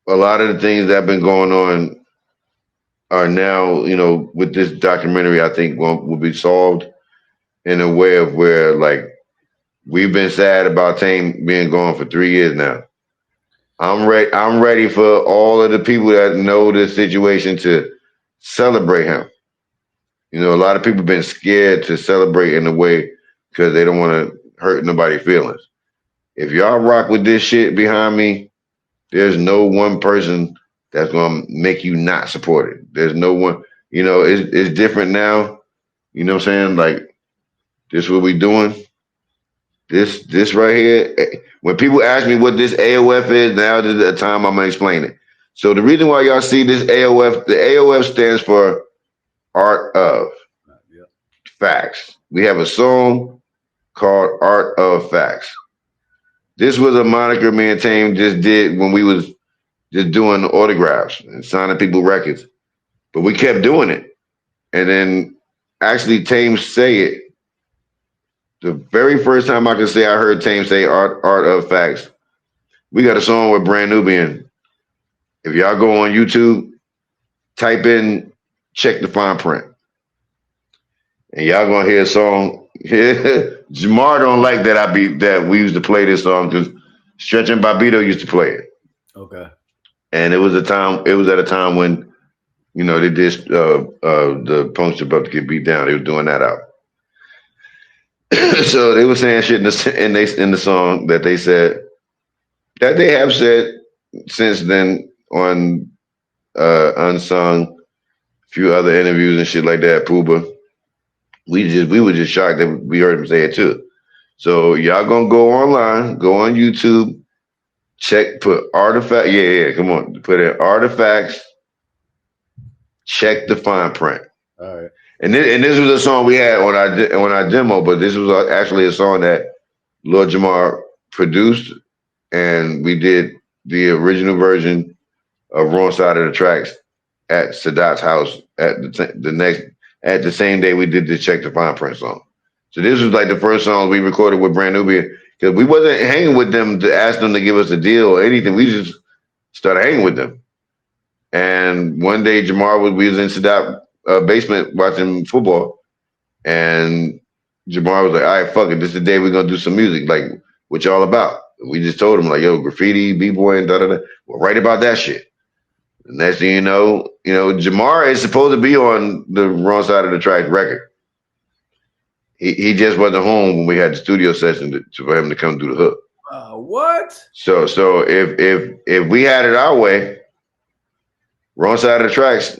a lot of the things that have been going on are now, with this documentary, I think will be solved in a way of where like we've been sad about Tame being gone for 3 years now. I'm ready. I'm ready for all of the people that know this situation to celebrate him. A lot of people been scared to celebrate in a way because they don't want to hurt nobody's feelings. If y'all rock with this shit behind me, there's no one person that's gonna make you not support it. There's no one. It's different now. You know what I'm saying? Like this, what we doing. This right here. When people ask me what this AOF is, now is the time I'm gonna explain it. So the reason why y'all see this AOF, the AOF stands for Art of Yeah. Facts. We have a song called Art of Facts. This was a moniker me and Tame just did when we was just doing autographs and signing people records. But we kept doing it. And then actually Tame say it. The very first time I can say I heard Tame say Art of Facts, we got a song with Brand Nubian. If y'all go on YouTube, type in Check the Fine Print. And y'all gonna hear a song. Jamar don't like that we used to play this song because Stretch and Bobito used to play it. Okay. And it was at a time when, they did the punks about to get beat down. They were doing that out. So they were saying shit in the song that they said that they have said since then on Unsung, a few other interviews and shit like that. Pooba, we were just shocked that we heard him say it too. So y'all gonna go online, go on YouTube, put artifact. Yeah, come on, put in artifacts. Check the fine print. All right. And this was a song we had on our demo, but this was actually a song that Lord Jamar produced, and we did the original version of Wrong Side of the Tracks at Sadat's house at the same day we did the Check the Fine Print song. So this was like the first song we recorded with Brand Nubian because we wasn't hanging with them to ask them to give us a deal or anything. We just started hanging with them. And one day we was in Sadat basement watching football, and Jamar was like, "All right, fuck it, this is the day we're gonna do some music. Like, what y'all about?" We just told him like, "Yo, graffiti, b-boy, and da da da." Well, write about that shit. The next thing Jamar is supposed to be on the Wrong Side of the Track record. He just wasn't home when we had the studio session for him to come do the hook. What? So if we had it our way, Wrong Side of the Tracks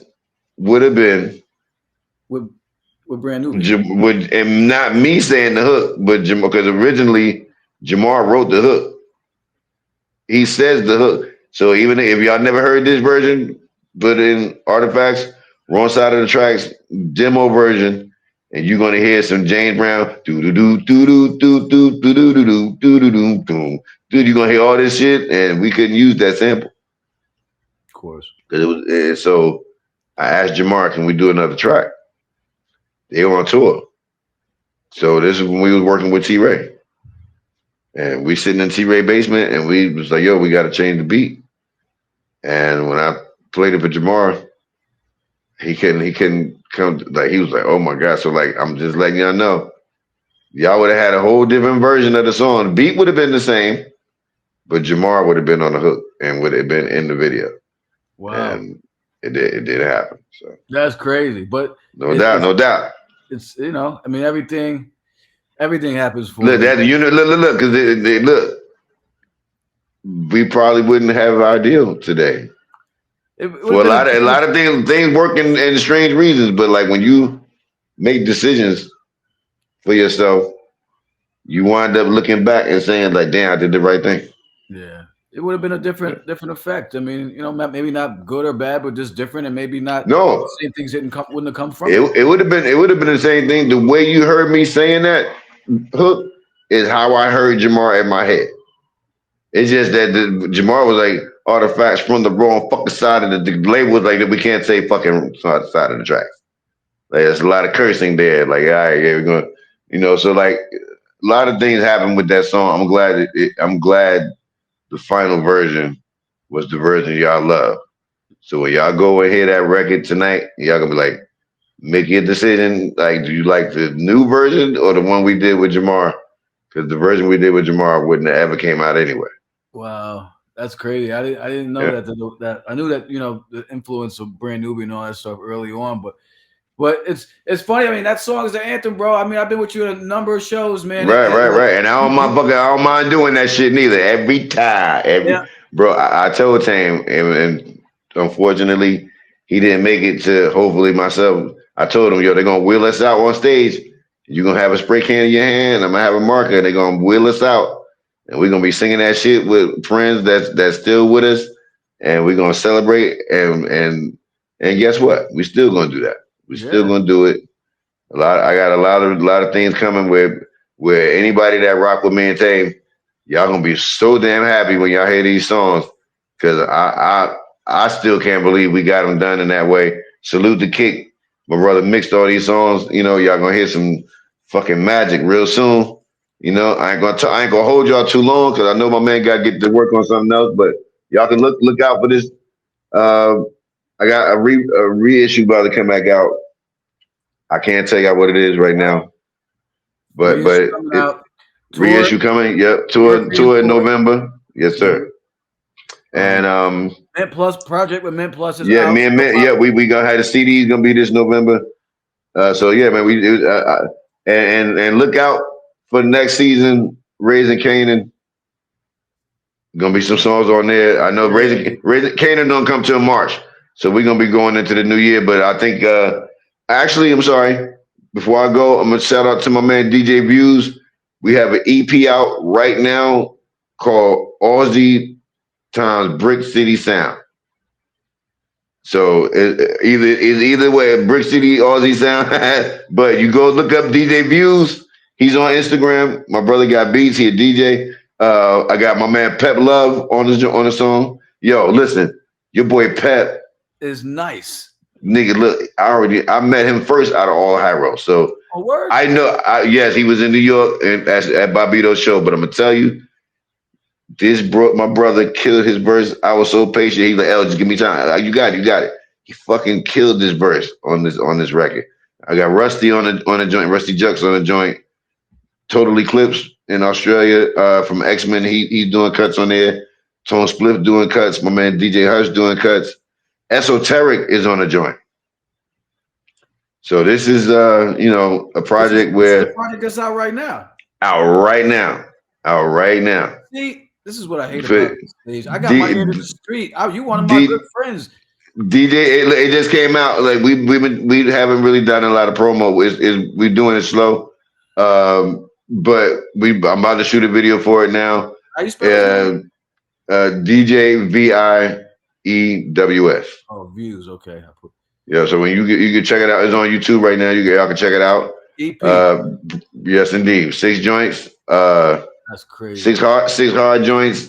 would have been with Brand New. and not me saying the hook, but because originally Jamar wrote the hook. He says the hook. So even if y'all never heard this version, put in Artifacts, Wrong Side of the Tracks, demo version, and you're gonna hear some James Brown do do do do do do do do do do do do do. Dude, you're gonna hear all this shit, and we couldn't use that sample. Of course. Because it was so I asked Jamar, can we do another track? They were on tour. So this is when we was working with T Ray. And we sitting in T Ray basement and we was like, yo, we gotta change the beat. And when I played it for Jamar, he couldn't come like he was like, oh my God. So like I'm just letting y'all know. Y'all would have had a whole different version of the song. The beat would have been the same, but Jamar would have been on the hook and would have been in the video. Wow. And it did happen. So that's crazy. But no doubt. It's I mean everything happens for look, that look, because look, we probably wouldn't have our deal today. For a lot of things work in strange reasons, but like when you make decisions for yourself, you wind up looking back and saying like, "Damn, I did the right thing." Yeah, it would have been a different effect. I mean, maybe not good or bad, but just different, and maybe not. No, the same things wouldn't have come from it would have been the same thing. The way you heard me saying that hook is how I heard Jamar in my head. It's just that Jamar was like artifacts from the wrong fucking side of the label was like that we can't say fucking side of the tracks. Like there's a lot of cursing there. Like, all right, yeah, we're going so like a lot of things happened with that song. I'm glad the final version was the version y'all love. So when y'all go and hear that record tonight, y'all gonna be like, make your decision. Like, do you like the new version or the one we did with Jamar? Because the version we did with Jamar wouldn't have ever came out anyway. Wow, that's crazy. I didn't know Yeah. that I knew that the influence of Brand Newbie and all that stuff early on, but it's funny. I mean, that song is the anthem, bro. I mean, I've been with you at a number of shows, man, Right, and right, like right. And you I don't mind doing that shit neither. Every time, yeah, bro. I told Tame, and unfortunately, he didn't make it to. Hopefully, myself. I told him, yo, they're gonna wheel us out on stage. You're gonna have a spray can in your hand. I'm gonna have a marker. And they're gonna wheel us out, and we're gonna be singing that shit with friends that's still with us, and we're gonna celebrate. And guess what? We still gonna do that. We still yeah, gonna do it. I got a lot of things coming where anybody that rock with me and Tame, y'all gonna be so damn happy when y'all hear these songs. Cause I still can't believe we got them done in that way. Salute the Kick. My brother mixed all these songs. Y'all gonna hear some fucking magic real soon. I ain't gonna hold y'all too long because I know my man got to get to work on something else. But y'all can look out for this. Uh, I got a reissue about to come back out. I can't tell y'all what it is right wow. now, but Reissue but coming it out, tour, reissue coming. Yep, European tour in tour. November. Yes, Mhm. sir. And Mint Plus project with Mint Plus is yeah, out. me and Still man, yeah, popping. we gonna have the CD gonna be this November. So yeah, man, and look out for the next season. Raising Canaan, gonna be some songs on there. I know Yeah, Raising Canaan don't come till March, so we're gonna be going into the new year. But I think actually, I'm sorry. Before I go, I'm gonna shout out to my man DJ Views. We have an EP out right now called Aussie times Brick City Sound. So either way, Brick City Aussie Sound. But you go look up DJ Views. He's on Instagram. My brother got beats. He a DJ. I got my man Pep Love on the song. Yo, listen, your boy Pep, is nice. nigga. Look, I met him first out of all Hyro. So Oh, word. I know. Yes, he was in New York and at Bobito's show. But I'm gonna tell you, my brother killed his verse. I was so patient. He's like, "El, just give me time. You got it, you got it." He fucking killed this verse on this record. I got Rusty on the joint, Rusty Jux on the joint. Total Eclipse in Australia from X-Men. He's doing cuts on there. Tone Spliff doing cuts. My man DJ Hush doing cuts. Esoteric is on the joint. So this is a This is project this is the where project that's out right now. out right now. Out right now. See, this is what I hate For about this stage. I got my ear to D, the street. You one of my good D, friends. DJ, it just came out. Like we haven't really done a lot of promo. We're doing it slow, but I'm about to shoot a video for it now. How you spell his name? DJ Views. Oh, views. Okay, I put Yeah, so when you can check it out. It's on YouTube right now. Y'all can check it out. EP. Uh, yes, indeed. Six joints. That's crazy. Six hard joints.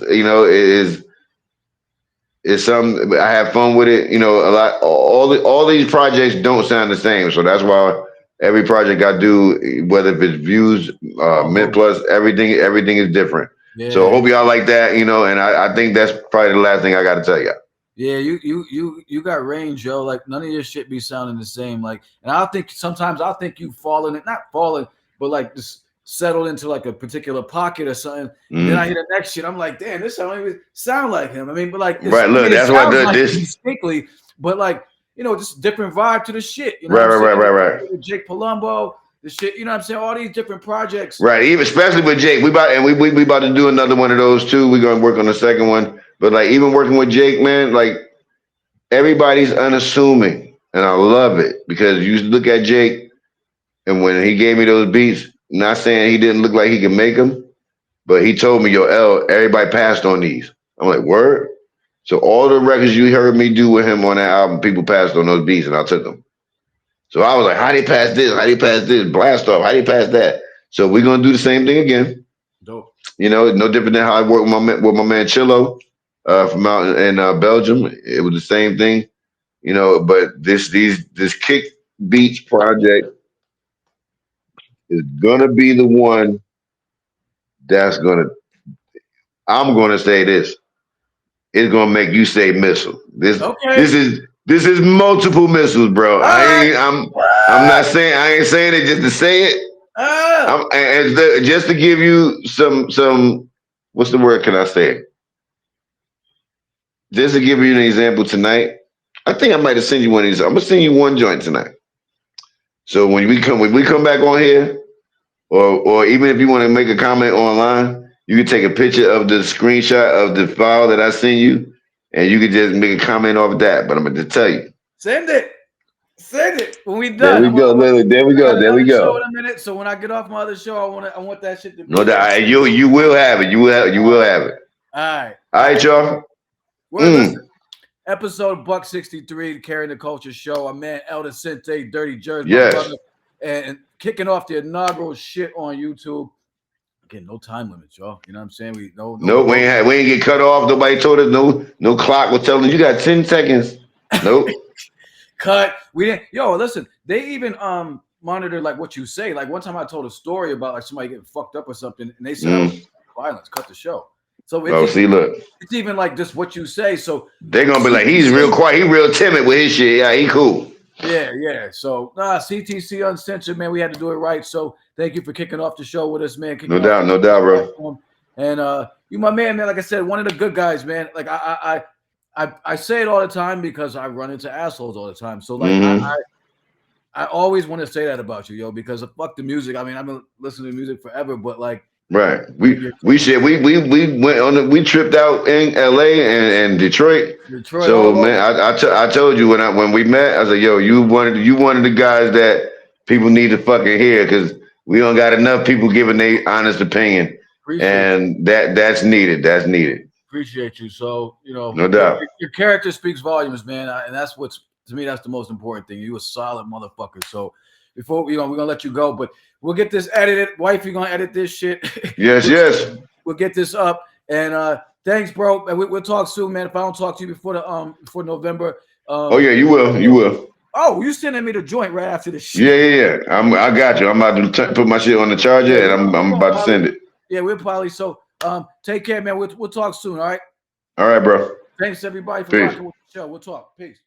It's something I have fun with it. A lot. All these projects don't sound the same, so that's why every project I do, whether if it's views, Oh, Mint boom. Plus, everything is different. So I Yeah, hope y'all like that. And I think that's probably the last thing I got to tell you. yeah. You got range, yo. Like none of your shit be sounding the same. Like, and I think sometimes I think you falling, not falling, but like just settled into like a particular pocket or something. And then I Mm. hear the next shit. I'm like, damn, this don't even sound like him. I mean, but like Right. Look, it that's what sounds like him this. distinctly, but like just different vibe to the shit. You know what Right. I'm Right. saying? Right. Right. Right. With Jake Palumbo, the shit. You know what I'm saying? All these different projects. Right. Even especially with Jake, we about to do another one of those too. We're gonna work on the second one. But like even working with Jake, man, like everybody's unassuming, and I love it because you look at Jake, and when he gave me those beats, not saying he didn't look like he could make them, but he told me, "Yo, L, everybody passed on these." I'm like, "Word." So all the records you heard me do with him on that album, people passed on those beats, and I took them. So I was like, "How they pass this? How they pass this? Blast off? How they pass that?" So we're gonna do the same thing again. Dope. No different than how I worked with my man Chillo from out in Belgium. It was the same thing. But this Kick Beats project is gonna be the one that's gonna. I'm gonna say this. It's gonna make you say missile. Okay. This is multiple missiles, bro. I'm not saying I ain't saying it just to say it. Just to give you some what's the word can I say? Just to give you an example tonight, I think I might have sent you one of these. I'm gonna send you one joint tonight. So when we come back on here, or even if you want to make a comment online, you can take a picture of the screenshot of the file that I sent you, and you can just make a comment off that. But I'm gonna tell you. Send it. When we There done. we go, Lily. There we I got go. There we another show go. in a minute. So when I get off my other show, I want that shit to be No there. doubt. You will have it. You will have it. All right. All right, y'all. Listen, episode Buck 63, Carrying the Culture Show. Our man Elder Sensei, Dirty Jersey, my brother, and kicking off the inaugural shit on YouTube. Again, no time limits, y'all. You know what I'm saying? We ain't get cut off. Nobody told us no clock was telling us you got 10 seconds. Nope. Cut. We didn't. Yo, listen. They even monitor like what you say. Like one time I told a story about like somebody getting fucked up or something, and they said I was violence. Cut the show. So look, it's even like just what you say. So they're gonna be like, he's real quiet. He real timid with his shit. Yeah, he cool. Yeah. So CTC Uncensored, man. We had to do it right. So thank you for kicking off the show with us, man. No doubt, bro. And you, my man. Like I said, one of the good guys, man. Like I say it all the time because I run into assholes all the time. So like I always want to say that about you, yo, because fuck the music. I mean, I've been listening to music forever, but like right. We tripped out in LA and Detroit. So man, I told you when we met, I said, yo, you one of the guys that people need to fucking hear because we don't got enough people giving their honest opinion. And that's needed. That's needed. Appreciate you. So, you know, no doubt. Your character speaks volumes, man. And that's to me, that's the most important thing. You a solid motherfucker. So before we're gonna let you go, but we'll get this edited. Wife, you're gonna edit this shit. Yes. We'll get this up. And thanks, bro. And we'll talk soon, man. If I don't talk to you before November. Oh yeah, you will. You will. Oh, you sending me the joint right after the shit. Yeah. I got you. I'm about to put my shit on the charger and I'm about to send it. Yeah, we'll probably take care, man. We'll talk soon, all right? All right, bro. Thanks everybody for watching the show. We'll talk. Peace.